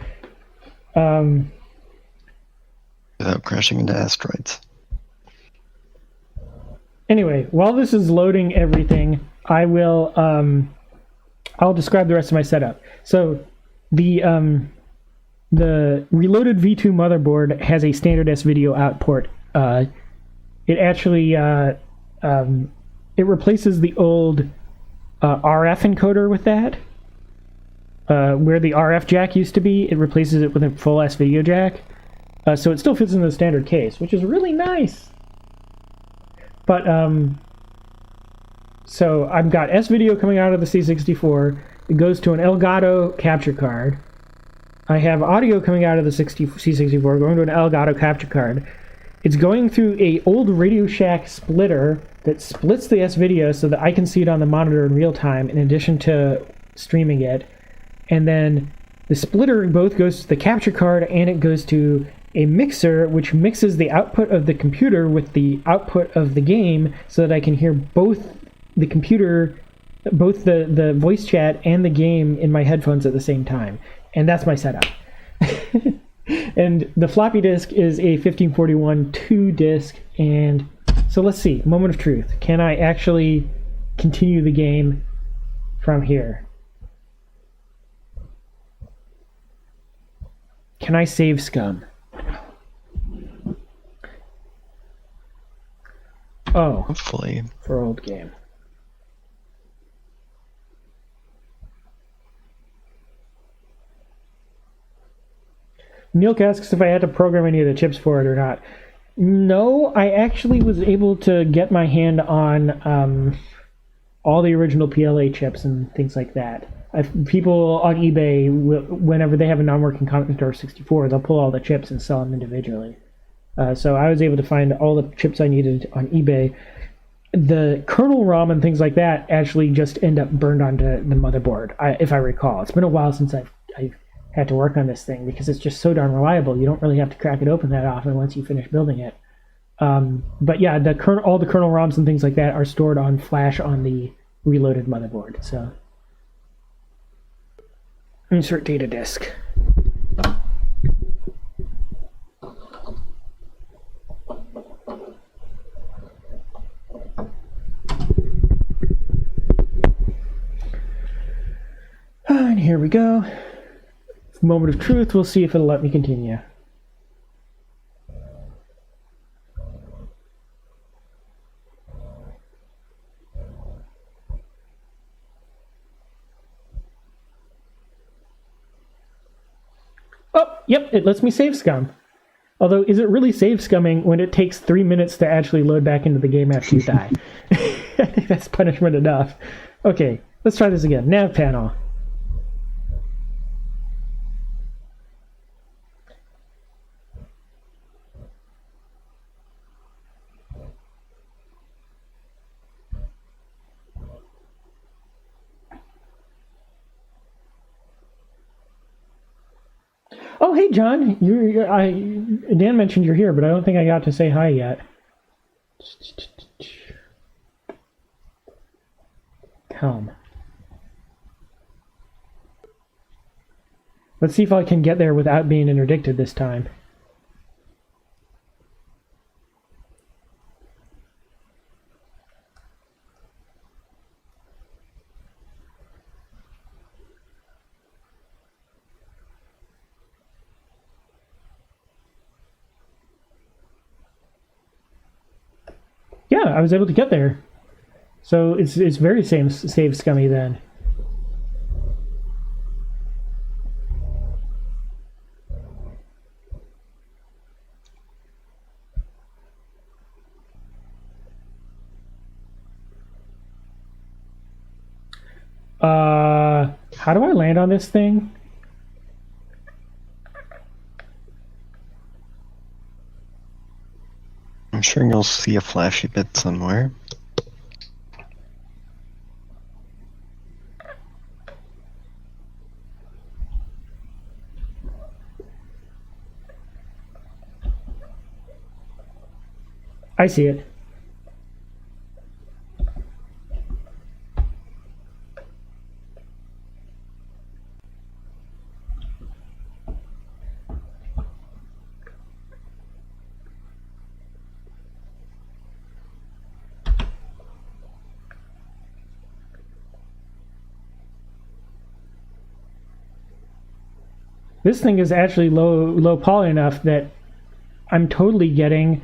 Without crashing into asteroids. Anyway, while this is loading everything, I will I'll describe the rest of my setup. So the reloaded V2 motherboard has a standard S-video out port. It actually it replaces the old RF encoder with that. Where the RF jack used to be, it replaces it with a full S-video jack. So it still fits in the standard case, which is really nice. But, so I've got S-Video coming out of the C64. It goes to an Elgato capture card. I have audio coming out of the C64, going to an Elgato capture card. It's going through a old Radio Shack splitter that splits the S-Video so that I can see it on the monitor in real time, in addition to streaming it. And then the splitter both goes to the capture card and it goes to a mixer, which mixes the output of the computer with the output of the game so that I can hear both the computer, both the voice chat and the game in my headphones at the same time. And that's my setup. And the floppy disk is a 1541 2 disc. And so let's see, moment of truth. Can I actually continue the game from here? Can I save scum? Oh, Hopefully. for old game. Milk asks if I had to program any of the chips for it or not. No, I actually was able to get my hand on all the original PLA chips and things like that. People on eBay, whenever they have a non-working Commodore 64, they'll pull all the chips and sell them individually. So I was able to find all the chips I needed on eBay. The kernel ROM and things like that actually just end up burned onto the motherboard, if I recall. It's been a while since I've had to work on this thing because it's just so darn reliable. You don't really have to crack it open that often once you finish building it. But yeah, all the kernel ROMs and things like that are stored on flash on the reloaded motherboard. So insert data disk. And here we go. Moment of truth. We'll see if it'll let me continue. Oh, yep, it lets me save scum. Although, is it really save scumming when it takes 3 minutes to actually load back into the game after you die? I think that's punishment enough. Okay, let's try this again. Nav panel. Oh, hey, John. Dan mentioned you're here, but I don't think I got to say hi yet. Come. Let's see if I can get there without being interdicted this time. Yeah, I was able to get there. So it's very save scummy then. How do I land on this thing? I'm sure you'll see a flashy bit somewhere. I see it. This thing is actually low poly enough that I'm totally getting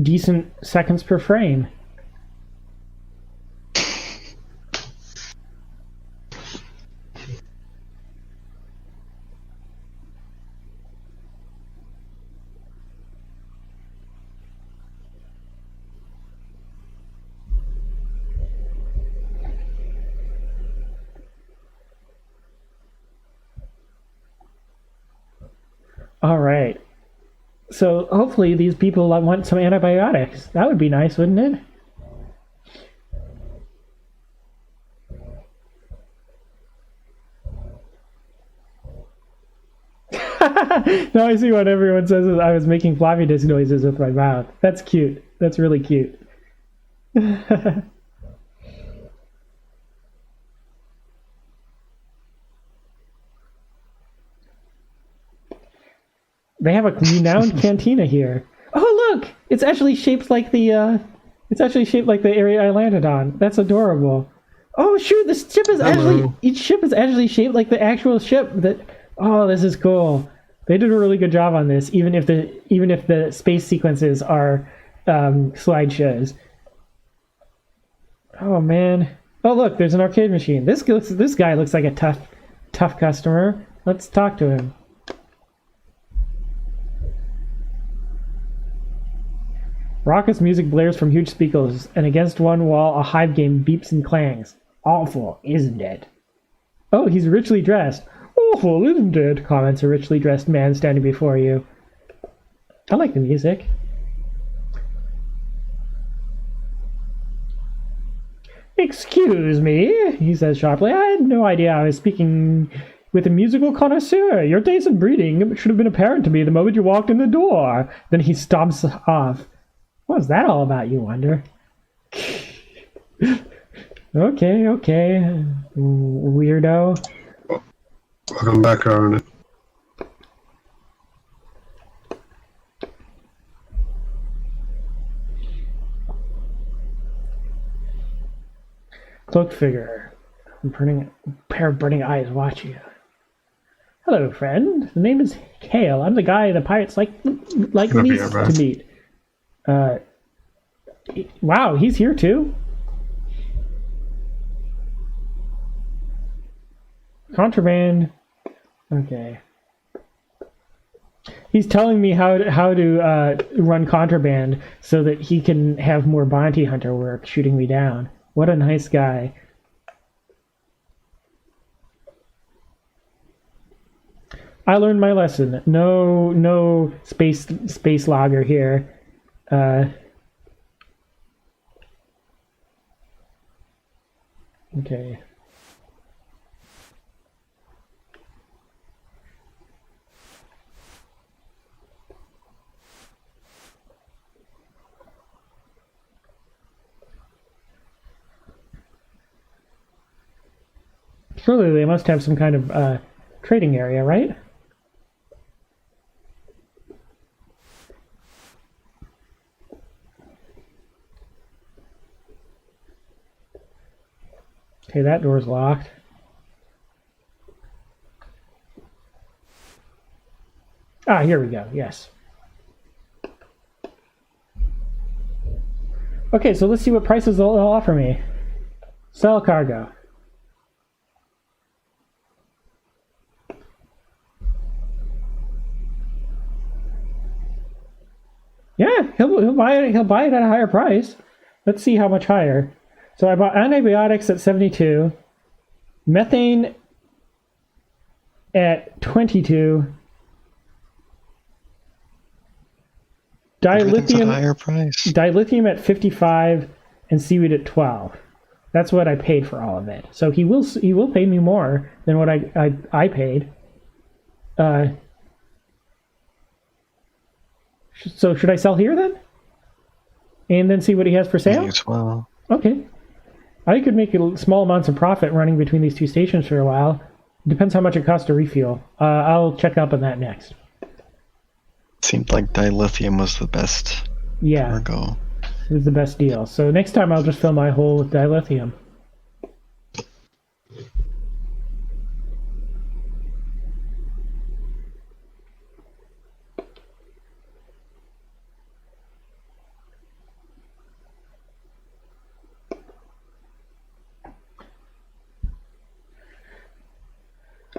decent seconds per frame. All right. So hopefully these people want some antibiotics. That would be nice, wouldn't it? Now I see what everyone says is I was making floppy disk noises with my mouth. That's cute. That's really cute. They have a renowned cantina here. Oh look! It's actually shaped like the area I landed on. That's adorable. Oh shoot! This ship is each ship is actually shaped like the actual ship. Oh, this is cool. They did a really good job on this, even if the space sequences are slideshows. Oh man! Oh look, there's an arcade machine. This guy looks like a tough customer. Let's talk to him. Raucous music blares from huge speakers, and against one wall a hive game beeps and clangs. Awful, isn't it? Oh, he's richly dressed. Awful, isn't it? Comments a richly dressed man standing before you. I like the music. Excuse me, he says sharply. I had no idea I was speaking with a musical connoisseur. Your taste in breeding should have been apparent to me the moment you walked in the door. Then he stomps off. What's that all about, you wonder? Okay. Weirdo. Welcome back, on it. Cloaked figure. A pair of burning eyes watch you. Hello, friend. The name is Kale. I'm the guy the pirates like least to meet. Wow, he's here too. Contraband. Okay. He's telling me how to run contraband so that he can have more bounty hunter work shooting me down. What a nice guy. I learned my lesson. No space logger here. Okay. Surely they must have some kind of trading area, right? Okay, that door's locked. Ah, here we go. Yes. Okay, so let's see what prices they'll offer me. Sell cargo. Yeah, he'll buy it. He'll buy it at a higher price. Let's see how much higher. So I bought antibiotics at 72, methane at 22, Everything's at a higher price. dilithium at 55, and seaweed at 12. That's what I paid for all of it. So he will pay me more than what I paid. So should I sell here then? And then see what he has for sale? As well. Okay. I could make small amounts of profit running between these two stations for a while. Depends how much it costs to refuel. I'll check up on that next. Seemed like dilithium was the best cargo. It was the best deal. So next time I'll just fill my hole with dilithium.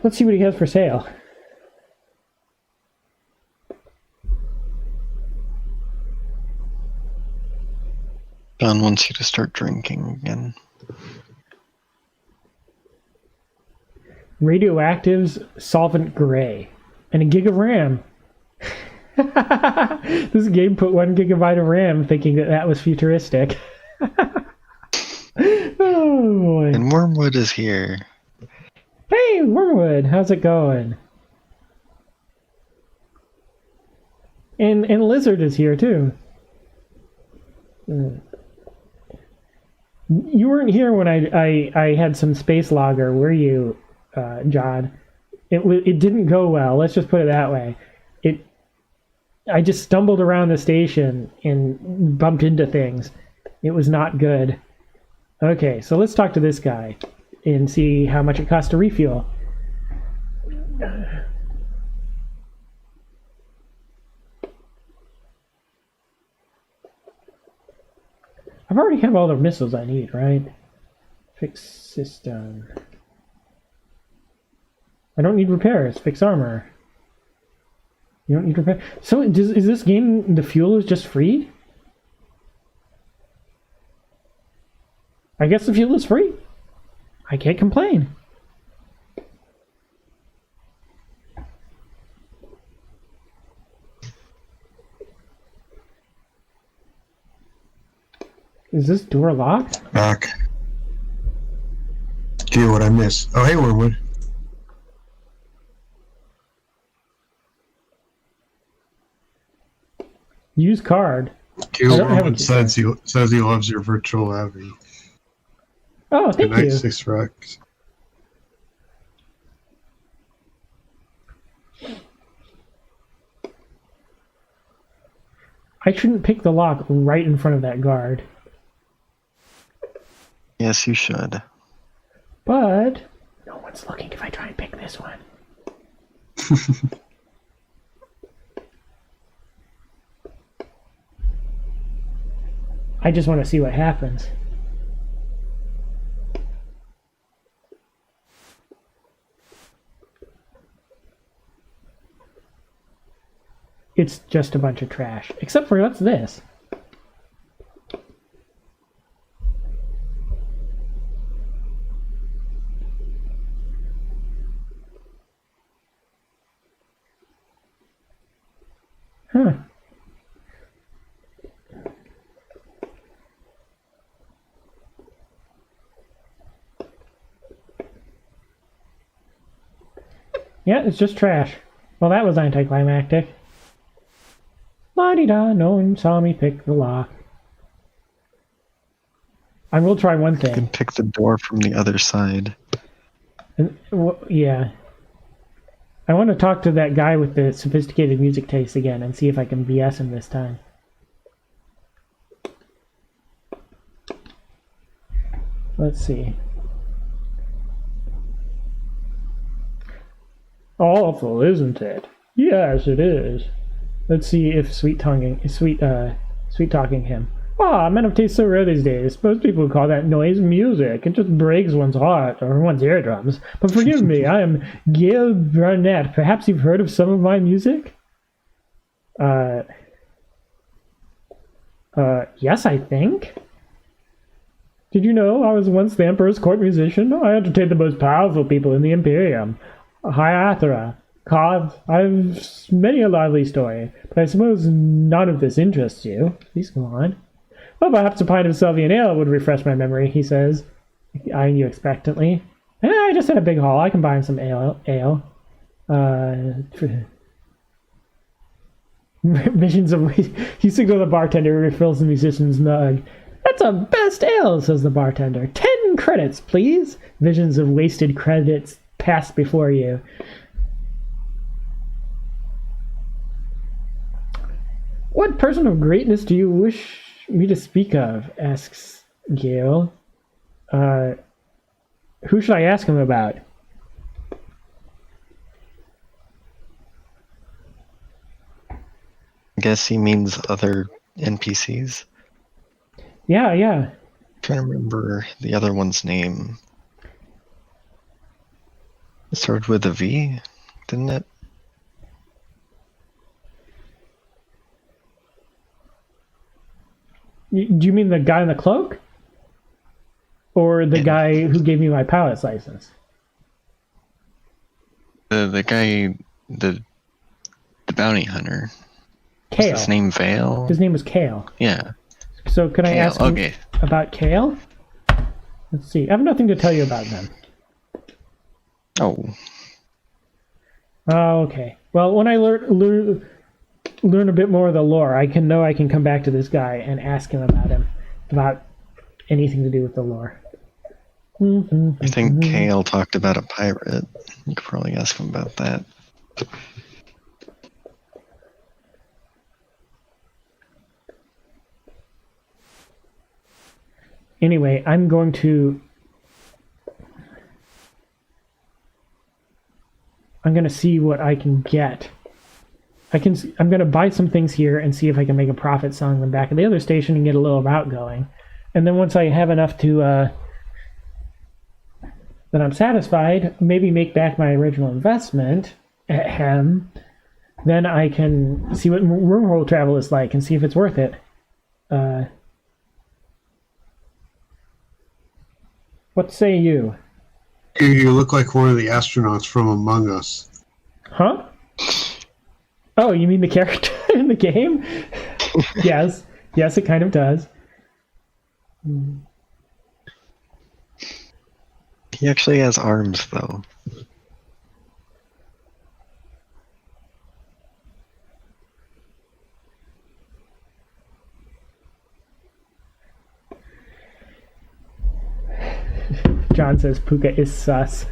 Let's see what he has for sale. John wants you to start drinking again. Radioactives, solvent gray, and a gig of RAM. This game put 1 gigabyte of RAM thinking that was futuristic. Oh boy. And Wormwood is here. Hey, Wormwood, how's it going? And Lizard is here too. You weren't here when I had some space logger, were you, John? It didn't go well. Let's just put it that way. I just stumbled around the station and bumped into things. It was not good. Okay, so let's talk to this guy and see how much it costs to refuel. I've already have all the missiles I need, right? Fix system. I don't need repairs. Fix armor. You don't need repair. So is this game, the fuel is just free? I guess the fuel is free. I can't complain. Is this door locked? Back. Gee, what I miss? Oh, hey, Wormwood. Use card. Gee, Wormwood says he loves your virtual Abby. Oh, thank Good night, you. 6 Rex. I shouldn't pick the lock right in front of that guard. Yes, you should. But no one's looking if I try and pick this one. I just want to see what happens. It's just a bunch of trash. Except for what's this? Huh. Yeah, it's just trash. Well, that was anticlimactic. La-di-da, no one saw me pick the lock. I will try one You thing. can pick the door from the other side. Yeah. I want to talk to that guy with the sophisticated music taste again and see if I can BS him this time. Let's see. Awful, isn't it? Yes, it is. Let's see if sweet talking him. Ah, men of taste so rare these days. Most people would call that noise music. It just breaks one's heart or one's eardrums. But forgive me, I am Gail Barnett. Perhaps you've heard of some of my music? Yes, I think. Did you know I was once the Emperor's court musician? I entertained the most powerful people in the Imperium. Hyathra, Cod, I've many a lively story, but I suppose none of this interests you. Please go on. Well, perhaps a pint of Selvian ale would refresh my memory, he says, eyeing you expectantly. I just had a big haul. I can buy him some ale. Visions of... He signals the bartender who refills the musician's mug. That's a best ale, says the bartender. 10 credits, please. Visions of wasted credits pass before you. What person of greatness do you wish me to speak of? Asks Gale. Who should I ask him about? I guess he means other NPCs. Yeah. I'm trying to remember the other one's name. It started with a V, didn't it? Do you mean the guy in the cloak? Or the guy who gave me my pilot's license? The guy, the Kale. bounty hunter. Was his name Vale? His name was Kale. Yeah. So can I ask him about Kale? Let's see. I have nothing to tell you about them. Oh. Oh, okay. Well, when I learn a bit more of the lore, I can come back to this guy and ask him about anything to do with the lore. I think Kale talked about a pirate. You could probably ask him about that. Anyway, I'm going to see what I can get. I'm going to buy some things here and see if I can make a profit selling them back at the other station and get a little route going. And then once I have enough to that I'm satisfied, maybe make back my original investment, then I can see what wormhole travel is like and see if it's worth it. What say you? You look like one of the astronauts from Among Us. Huh? Oh, you mean the character in the game? Yes, it kind of does. He actually has arms, though. John says Pooka is sus.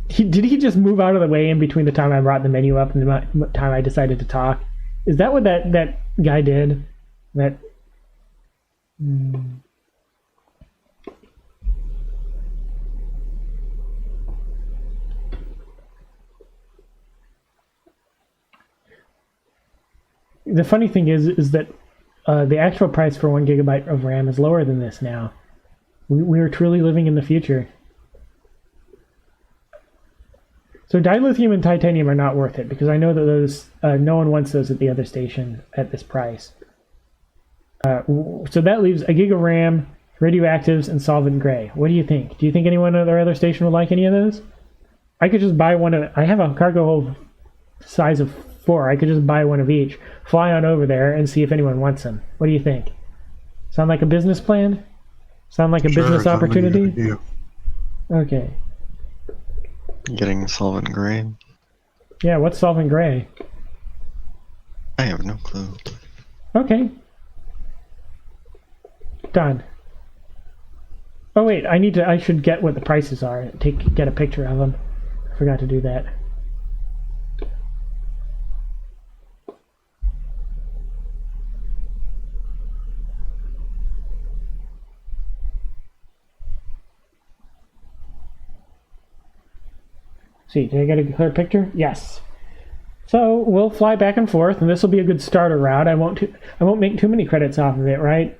Did he just move out of the way in between the time I brought the menu up and the time I decided to talk? Is that what that guy did? That... The funny thing is that the actual price for 1 gigabyte of RAM is lower than this now. We are truly living in the future. So dilithium and titanium are not worth it because I know that those no one wants those at the other station at this price. So that leaves a gig of RAM, radioactives, and solvent gray. What do you think? Do you think anyone at our other station would like any of those? I could just buy one of... I have a cargo hold size of 4. I could just buy one of each, fly on over there, and see if anyone wants them. What do you think? Sound like a business plan? Sound like a business opportunity? Yeah. Okay. Getting solvent gray? Yeah, what's solvent gray? I have no clue. Okay. Done. Oh wait, I should get what the prices are. Get a picture of them. I forgot to do that. See, did I get a clear picture? Yes. So we'll fly back and forth, and this will be a good starter route. I won't make too many credits off of it, right?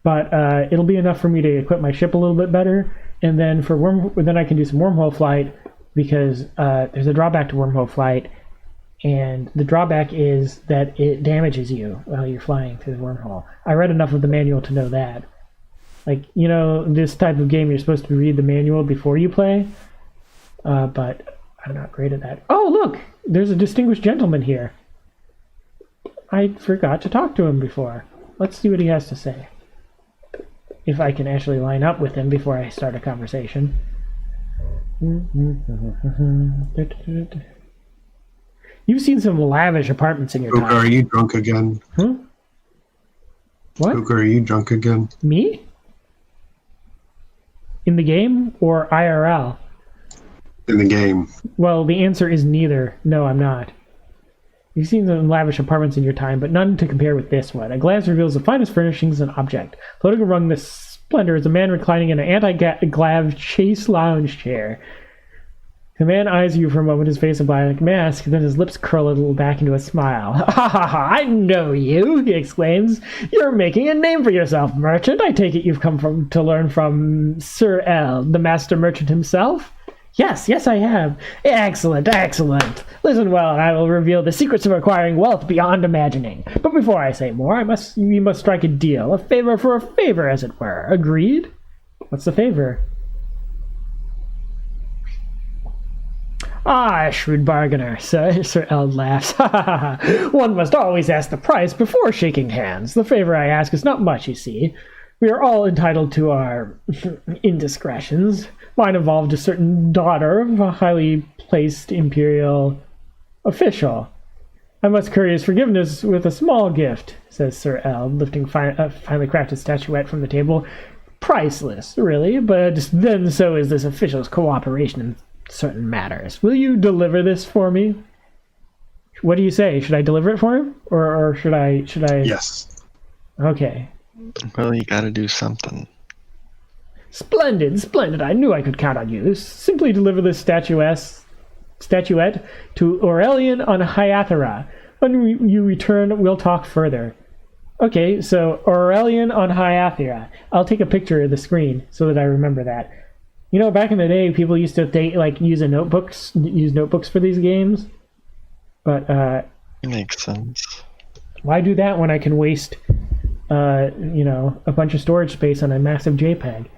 But it'll be enough for me to equip my ship a little bit better, and then then I can do some wormhole flight, because there's a drawback to wormhole flight, and the drawback is that it damages you while you're flying through the wormhole. I read enough of the manual to know that. Like, this type of game, you're supposed to read the manual before you play, but I'm not great at that. Oh, look! There's a distinguished gentleman here. I forgot to talk to him before. Let's see what he has to say. If I can actually line up with him before I start a conversation. You've seen some lavish apartments in your Pooka, time. are you drunk again? Huh? What? Pooka, are you drunk again? Me? In the game or IRL? In the game. Well, the answer is neither. No, I'm not. You've seen some lavish apartments in your time, but none to compare with this one. A glance reveals the finest furnishings and object. Floating among the splendor is a man reclining in an anti-glav chase lounge chair. The man eyes you for a moment, his face a black mask, then his lips curl a little back into a smile. Ha ha ha, I know you, he exclaims. You're making a name for yourself, merchant. I take it you've come to learn from Sir L, the master merchant himself? Yes, I have. Excellent. Listen well, and I will reveal the secrets of acquiring wealth beyond imagining. But before I say more, we must strike a deal. A favor for a favor, as it were. Agreed? What's the favor? Ah, shrewd bargainer, Sir Eld laughs. One must always ask the price before shaking hands. The favor I ask is not much, you see. We are all entitled to our indiscretions. Mine involved a certain daughter of a highly placed imperial official. I must curry his forgiveness with a small gift, says Sir Eld, lifting a finely crafted statuette from the table. Priceless, really, but then so is this official's cooperation in certain matters. Will you deliver this for me? What do you say? Should I deliver it for him? Or should I... Yes. Okay. Well, you gotta do something. Splendid. I knew I could count on you. Simply deliver this statuette to Aurelian on Hyathera. When you return, we'll talk further. Okay, so Aurelian on Hyathera. I'll take a picture of the screen so that I remember that. Back in the day, people used to use notebooks for these games. But It makes sense. why do that when I can waste a bunch of storage space on a massive JPEG?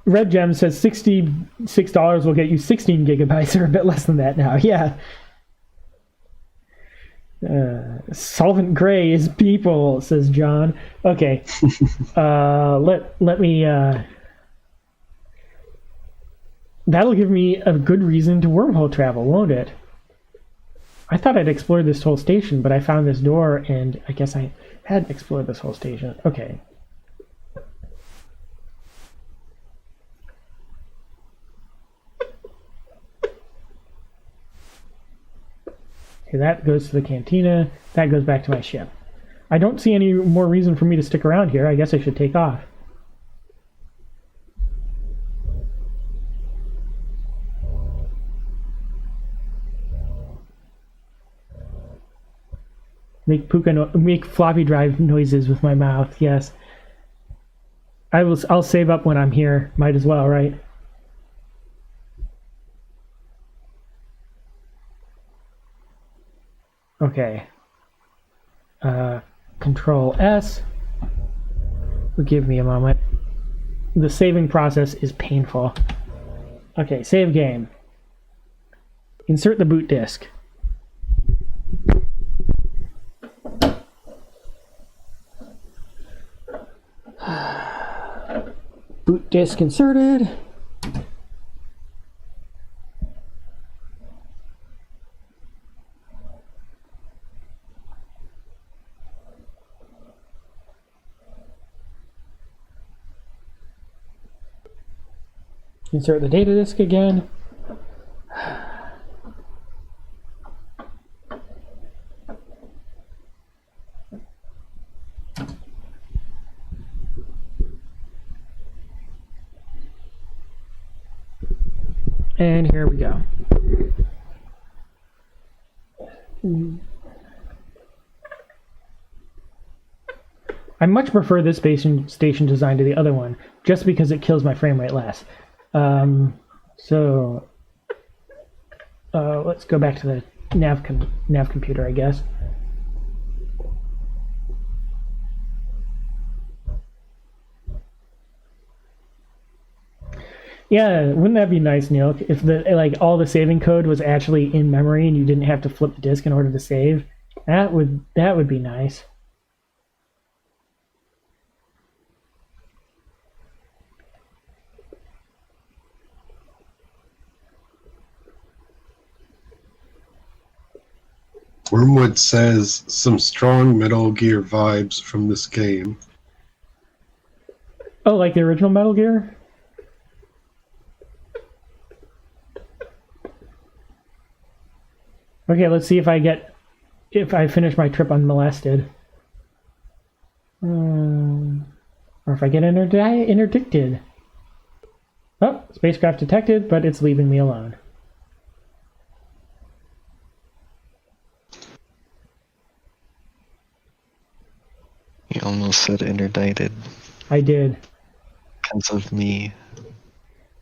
Red Gem says $66 will get you 16 gigabytes, or a bit less than that now. Yeah. Solvent gray is people, says John. Okay. Let me that'll give me a good reason to wormhole travel, won't it? I thought I'd explored this whole station, but I found this door, and I guess I hadn't explored this whole station. Okay. Okay, that goes to the cantina. That goes back to my ship. I don't see any more reason for me to stick around here. I guess I should take off. Make floppy drive noises with my mouth. Yes. I'll save up when I'm here. Might as well, right? Okay. Control S. Give me a moment. The saving process is painful. Okay, save game. Insert the boot disk. Boot disk inserted. Insert the data disk again. And here we go. I much prefer this station design to the other one, just because it kills my frame rate less. Let's go back to the nav computer, I guess. Yeah, wouldn't that be nice, Neil? If all the saving code was actually in memory and you didn't have to flip the disk in order to save. That would be nice. Wormwood says some strong Metal Gear vibes from this game. Oh, like the original Metal Gear? Okay, let's see if I finish my trip unmolested. Or if I get interdicted. Oh, spacecraft detected, but it's leaving me alone. You almost said interdicted. I did. Because of me.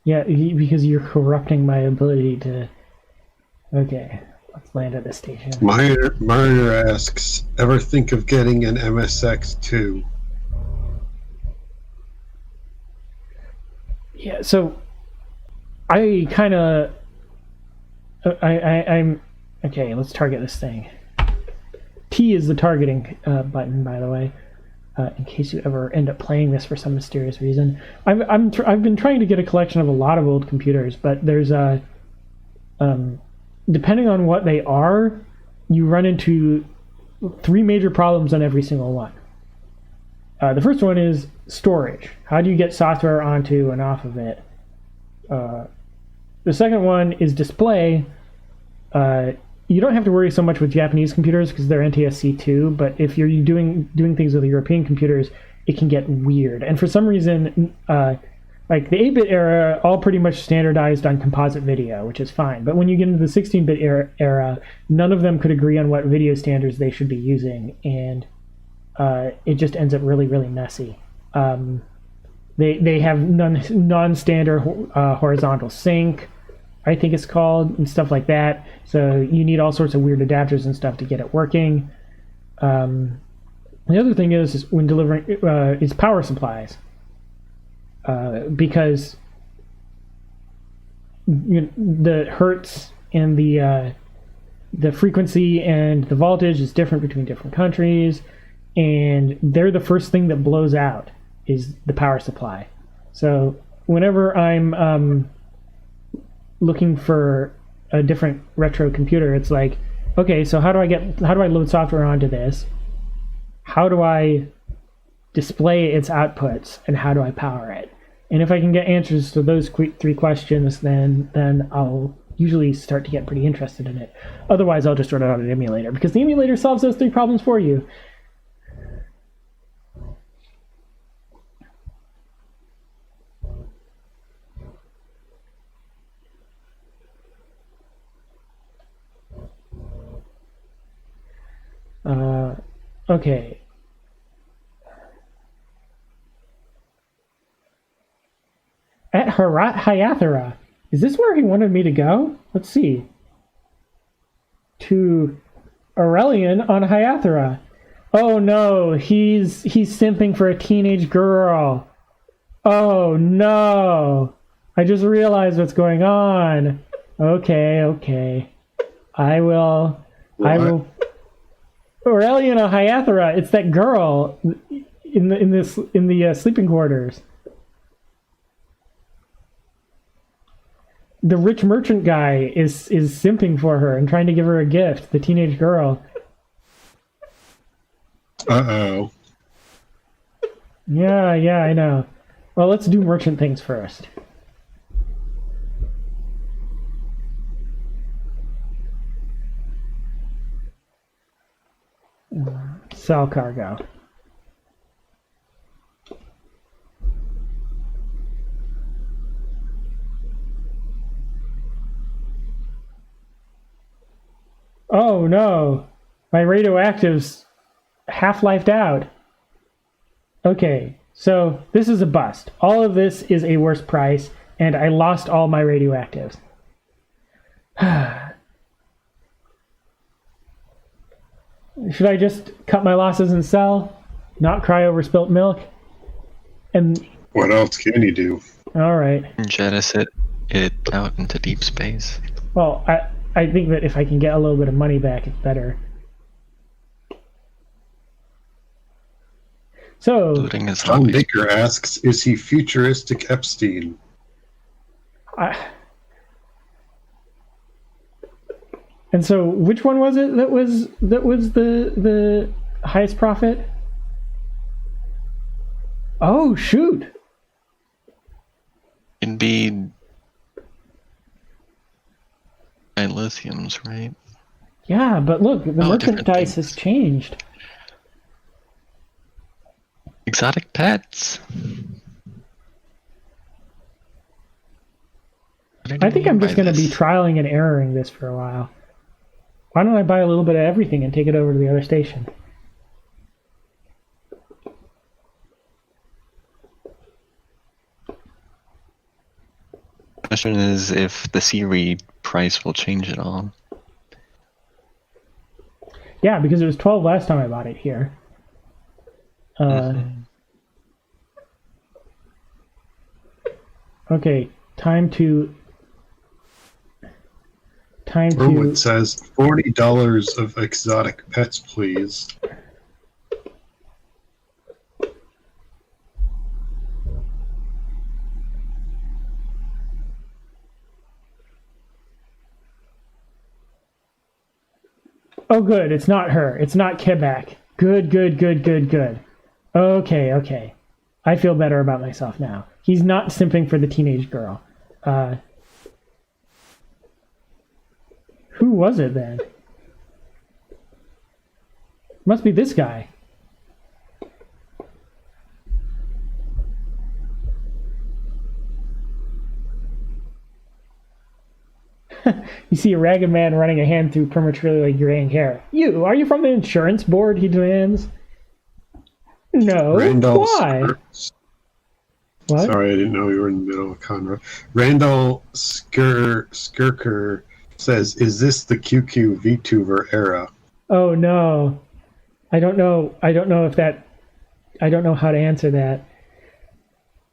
Yeah, because you're corrupting my ability to... Okay, let's land at this station. Mariner asks, ever think of getting an MSX2? Yeah, so... I'm... Okay, let's target this thing. T is the targeting button, by the way. In case you ever end up playing this for some mysterious reason. I've been trying to get a collection of a lot of old computers, but there's depending on what they are, you run into 3 major problems on every single one. The first one is storage. How do you get software onto and off of it? The second one is display. You don't have to worry so much with Japanese computers because they're NTSC2, but if you're doing things with European computers, it can get weird. And for some reason, like the 8-bit era, all pretty much standardized on composite video, which is fine. But when you get into the 16-bit era, none of them could agree on what video standards they should be using, and it just ends up really, really messy. They have non-standard horizontal sync, I think it's called, and stuff like that. So you need all sorts of weird adapters and stuff to get it working. The other thing is when delivering is power supplies, because the hertz and the frequency and the voltage is different between different countries, and they're the first thing that blows out is the power supply. So whenever I'm looking for a different retro computer, it's like, okay, so how do I load software onto this? How do I display its outputs, and how do I power it? And if I can get answers to those 3 questions, then I'll usually start to get pretty interested in it. Otherwise, I'll just run it on an emulator, because the emulator solves those 3 problems for you. Okay. At Hyathera. Is this where he wanted me to go? Let's see. To Aurelian on Hyathera. Oh no, he's simping for a teenage girl. Oh no. I just realized what's going on. Okay. I will Aurelian on Hyathera, it's that girl in the sleeping quarters. The rich merchant guy is simping for her and trying to give her a gift, the teenage girl. Uh-oh. Yeah, I know. Well, let's do merchant things first. Sell cargo. Oh no, my radioactive's half-lifed out. Okay, so this is a bust. All of this is a worse price, and I lost all my radioactives. Should I just cut my losses and sell? Not cry over spilt milk? And What else can you do? all right. Jettison it out into deep space. Well, I think that if I can get a little bit of money back, it's better. So, Looting is John always Baker asks, is he futuristic Epstein? and so which one was it that was the highest profit? Oh shoot! can be lithiums, right? Yeah, but look, the Oh, different merchandise things. has changed. Exotic pets. I think I'm just going to be trialing and erroring this for a while. Why don't I buy a little bit of everything and take it over to the other station? Question is if the seaweed price will change at all. Yeah, because it was 12 last time I bought it here. Okay, time to Rowan says, $40 of exotic pets, please. Oh, good. It's not her. It's not Quebec. Good. Okay. I feel better about myself now. He's not simping for the teenage girl. Who was it then? Must be this guy. You see a ragged man running a hand through prematurely graying hair. Are you from the insurance board? He demands. No. Randall Why? What? Sorry, I didn't know we were in the middle of Conroe. Randall Skirker says, is this the QQ VTuber era? Oh no. I don't know if that... I don't know how to answer that.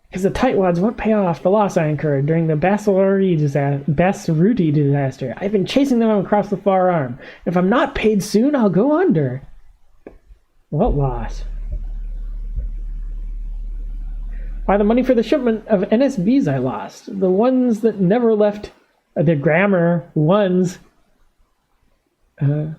Because the tightwads won't pay off the loss I incurred during the Basiruti disaster. I've been chasing them across the far arm. If I'm not paid soon, I'll go under. What loss? Why, the money for the shipment of NSBs I lost. The ones that never left the grammar ones that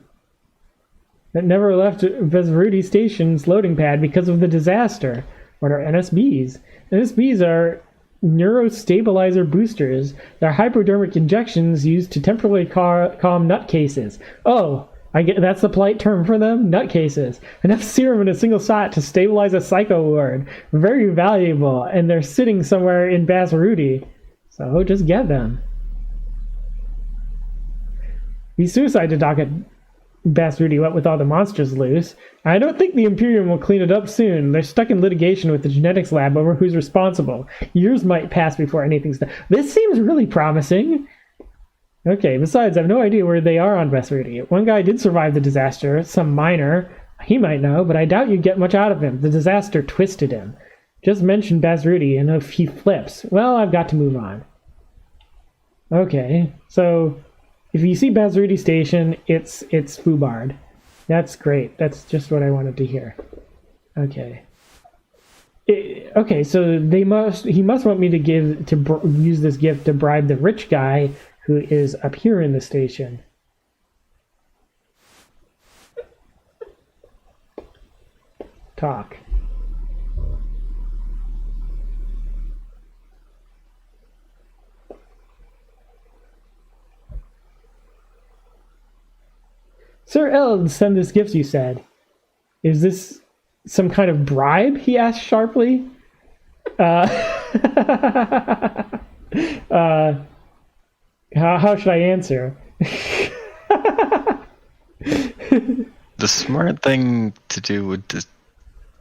never left Basiruti Station's loading pad because of the disaster. What are NSBs? NSBs are neurostabilizer boosters. They're hypodermic injections used to temporarily calm nutcases. Oh, that's the polite term for them? Nutcases. Enough serum in a single shot to stabilize a psycho ward. Very valuable, and they're sitting somewhere in Basiruti. So just get them. The suicide dock at Basiruti, what with all the monsters loose. I don't think the Imperium will clean it up soon. They're stuck in litigation with the genetics lab over who's responsible. Years might pass before anything's done. This seems really promising. Okay, besides, I have no idea where they are on Basiruti. One guy did survive the disaster, some miner. He might know, but I doubt you'd get much out of him. The disaster twisted him. Just mention Basiruti, and if he flips, well, I've got to move on. Okay, so if you see Basiruti Station, it's Fubard. That's great. That's just what I wanted to hear. Okay. Okay, so he must want me to use this gift to bribe the rich guy who is up here in the station. Talk. Sir Eld sent this gift, you said. Is this some kind of bribe? He asked sharply. How should I answer? The smart thing to do would just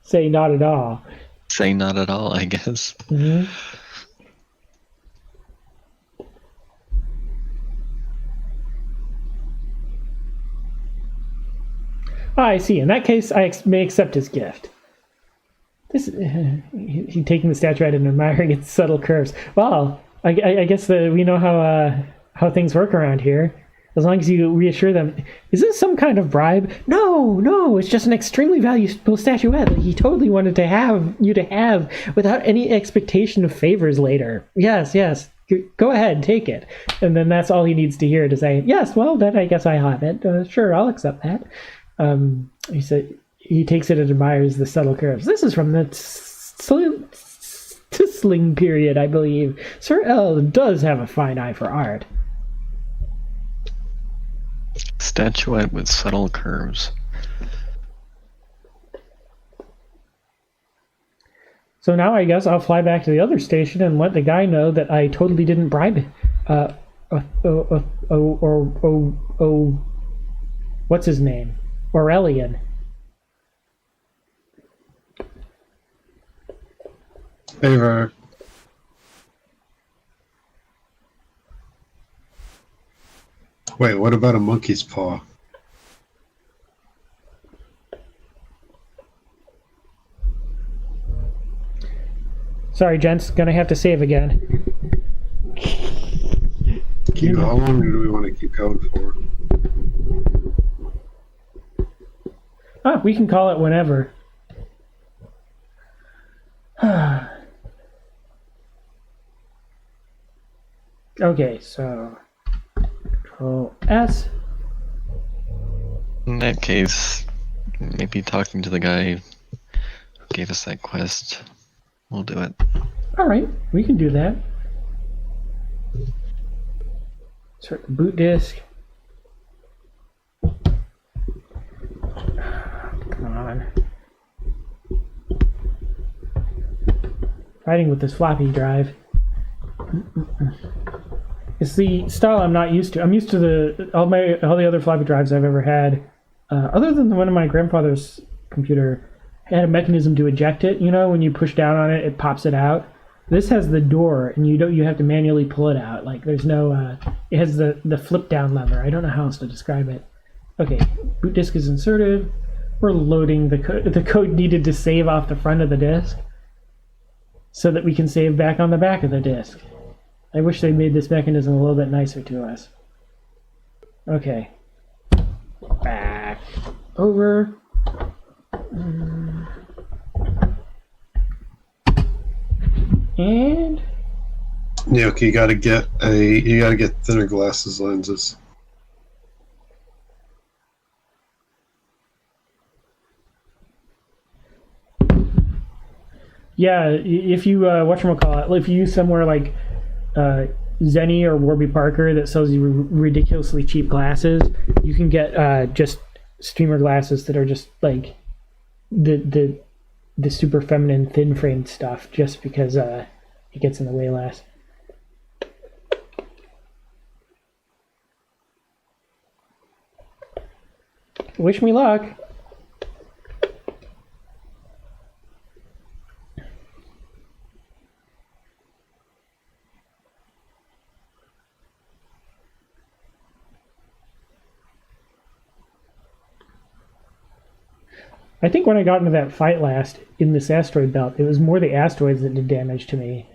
Say not at all. say not at all, I guess. Mm-hmm. I see. In that case, I may accept his gift. This he taking the statuette and admiring its subtle curves. Well, I guess we know how things work around here. As long as you reassure them. Is this some kind of bribe? No, it's just an extremely valuable statuette that he totally wanted to have without any expectation of favors later. Yes. Go ahead, take it. And then that's all he needs to hear to say, yes, well, then I guess I have it. Sure, I'll accept that. He said he takes it and admires the subtle curves. This is from the Tisling period, I believe. Sir L does have a fine eye for art. Statuette with subtle curves. So now I guess I'll fly back to the other station and let the guy know that I totally didn't bribe him. What's his name? Aurelian. Hey, Ver. Wait, what about a monkey's paw? Sorry, gents. Gonna have to save again. How long do we want to keep going for? We can call it whenever. Okay, so Control S. In that case, maybe talking to the guy who gave us that quest. We'll do it. All right, we can do that. Insert the boot disk. Come on. Fighting with this floppy drive. It's the style I'm not used to. I'm used to all the other floppy drives I've ever had. Other than the one in my grandfather's computer, had a mechanism to eject it. You know, when you push down on it, it pops it out. This has the door, and you have to manually pull it out. Like there's no. It has the flip down lever. I don't know how else to describe it. Okay, boot disk is inserted. We're loading the code. The code needed to save off the front of the disk, so that we can save back on the back of the disk. I wish they made this mechanism a little bit nicer to us. Okay. Back over. And Yeah, okay, you gotta get thinner glasses lenses. yeah, if you whatchamacallit, if you use somewhere like Zenny or Warby Parker that sells you ridiculously cheap glasses, you can get just streamer glasses that are just like the super feminine thin framed stuff, just because it gets in the way less. Wish me luck. I think when I got into that fight last in this asteroid belt, it was more the asteroids that did damage to me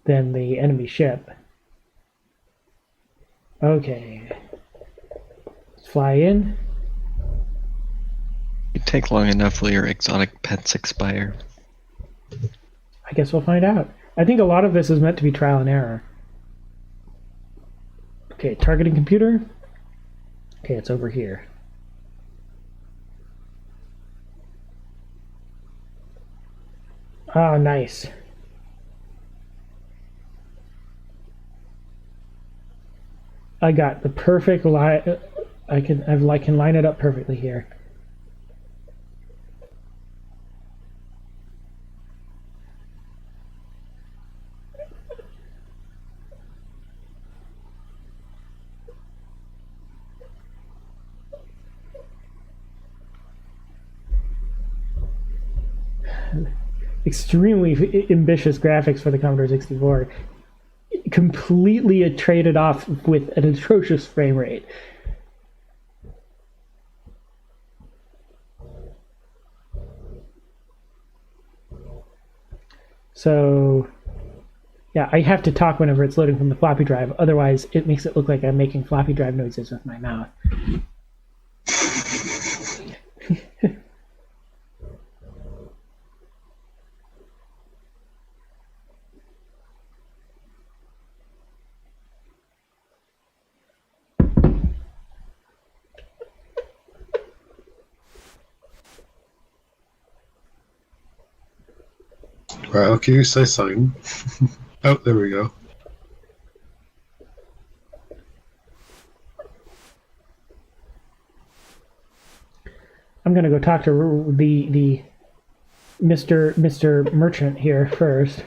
than the enemy ship. Okay. Let's fly in. You take long enough will your exotic pets expire. I guess we'll find out. I think a lot of this is meant to be trial and error. Okay, targeting computer. Okay, it's over here. Ah, nice. I got the perfect line. I can line it up perfectly here. extremely ambitious graphics for the Commodore 64, completely traded off with an atrocious frame rate. So, yeah, I have to talk whenever it's loading from the floppy drive. Otherwise, it makes it look like I'm making floppy drive noises with my mouth. Right, okay, you say something. Oh, there we go. I'm gonna go talk to the Mr. Merchant here first.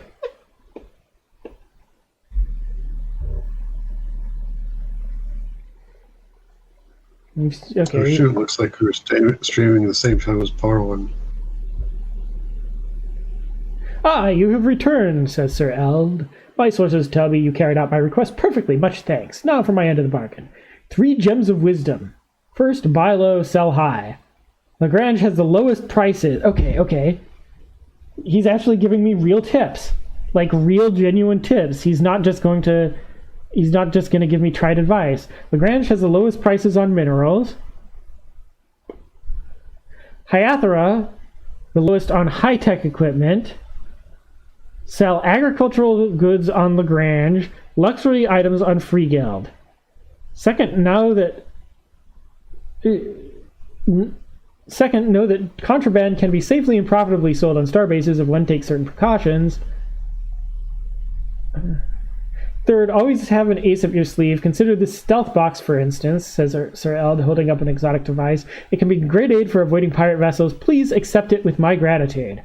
Okay. Oh shoot, looks like we were streaming at the same time as Par 1. Ah, you have returned, says Sir Eld. My sources tell me you carried out my request perfectly. Much thanks. Now for my end of the bargain. 3 gems of wisdom. First, buy low, sell high. Lagrange has the lowest prices. Okay. He's actually giving me real tips. Like real, genuine tips. He's not just going to give me trite advice. Lagrange has the lowest prices on minerals. Hyathera, the lowest on high-tech equipment. Sell agricultural goods on Lagrange, luxury items on Free Guild. Second, know that contraband can be safely and profitably sold on starbases if one takes certain precautions. Third, always have an ace up your sleeve. Consider this stealth box, for instance, says Sir Eld, holding up an exotic device. It can be great aid for avoiding pirate vessels. Please accept it with my gratitude.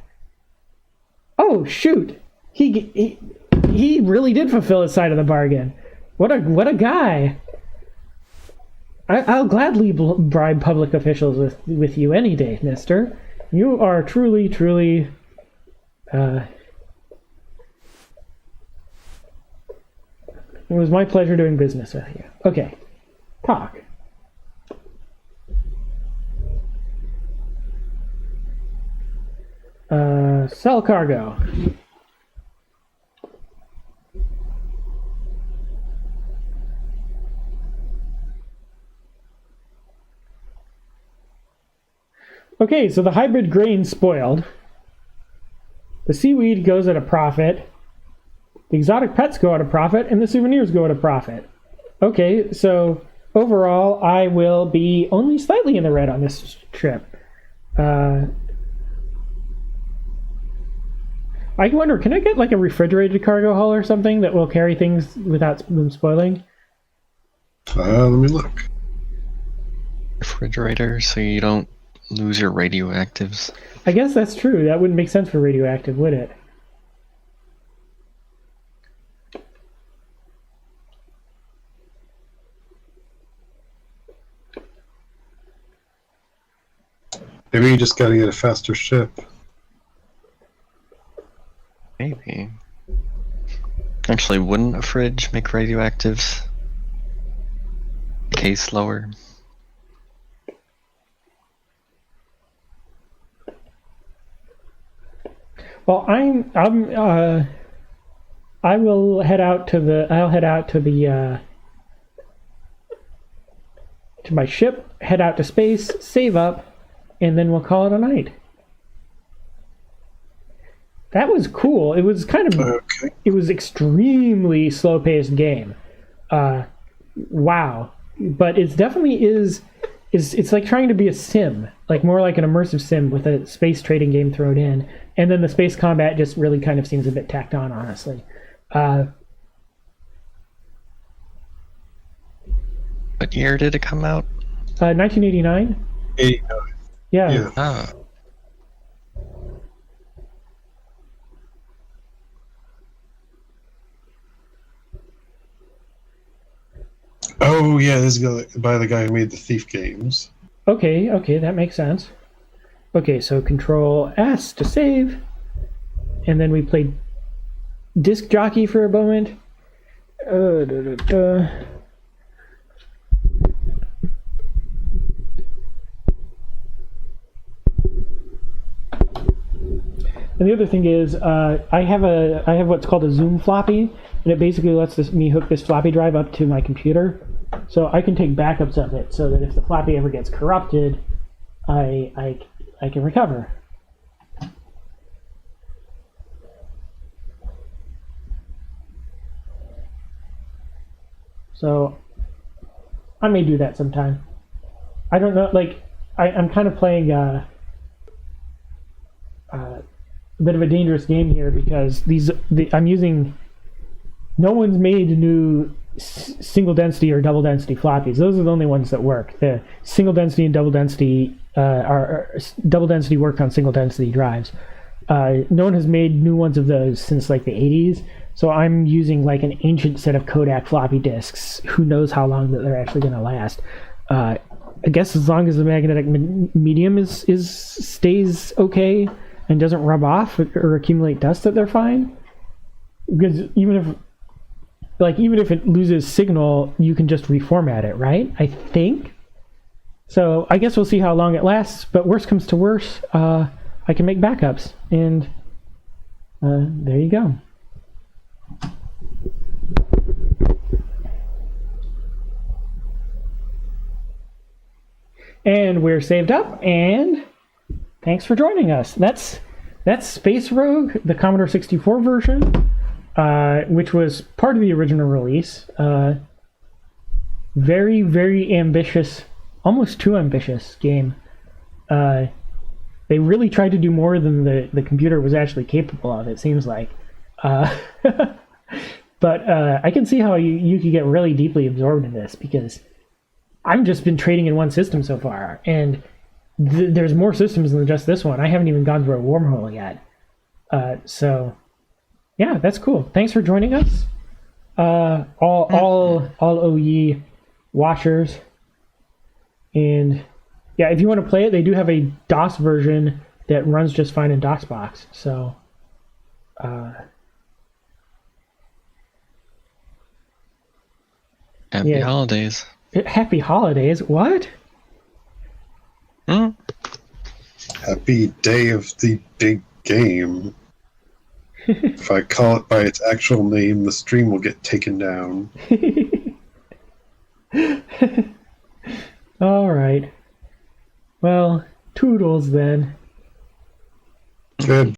Oh, shoot! He really did fulfill his side of the bargain. What a guy! I'll gladly bribe public officials with you any day, mister. You are truly, it was my pleasure doing business with you. Okay. Talk. Sell cargo. Okay, so the hybrid grain spoiled. The seaweed goes at a profit. The exotic pets go at a profit, and the souvenirs go at a profit. Okay, so overall, I will be only slightly in the red on this trip. I wonder, can I get like a refrigerated cargo hull or something that will carry things without them spoiling? Let me look. Refrigerator, so you don't lose your radioactives. I guess that's true. That wouldn't make sense for radioactive, would it? Maybe you just gotta get a faster ship. Maybe. Actually, wouldn't a fridge make radioactives decay slower? Well, I will head out to my ship, head out to space, save up, and then we'll call it a night. That was cool. It was It was extremely slow-paced game. Wow. But it definitely is it's like trying to be a sim, like more like an immersive sim with a space trading game thrown in. And then the space combat just really kind of seems a bit tacked on, honestly. What year did it come out? 1989. 89. Yeah. Ah. Oh yeah, this is by the guy who made the Thief games. Okay, that makes sense. Okay, so Control S to save. and then we played disc jockey for a moment. And the other thing is, I have what's called a Zoom floppy, and it basically lets me hook this floppy drive up to my computer, so I can take backups of it, so that if the floppy ever gets corrupted, I can recover. So I may do that sometime. I don't know, like I'm kind of playing a bit of a dangerous game here because I'm using. No one's made new single density or double density floppies. Those are the only ones that work. The single density and double density double density work on single density drives. No one has made new ones of those since like the 80s. So I'm using like an ancient set of Kodak floppy disks. Who knows how long that they're actually going to last? I guess as long as the magnetic medium stays okay and doesn't rub off or accumulate dust, that they're fine. Because even if it loses signal, you can just reformat it, right? I think. So I guess we'll see how long it lasts. But worst comes to worst, I can make backups, and there you go. And we're saved up, and thanks for joining us. That's Space Rogue, the Commodore 64 version, which was part of the original release. Very, very ambitious, almost too ambitious game. They really tried to do more than the computer was actually capable of, it seems like. But I can see how you could get really deeply absorbed in this, because I've just been trading in one system so far, and there's more systems than just this one. I haven't even gone through a wormhole yet. So, yeah, that's cool. Thanks for joining us, all OE watchers. And yeah, if you want to play it, they do have a DOS version that runs just fine in DOSBox. So, Happy holidays. Happy holidays? What? Happy day of the big game. If I call it by its actual name, the stream will get taken down. All right. Well, toodles then. Good.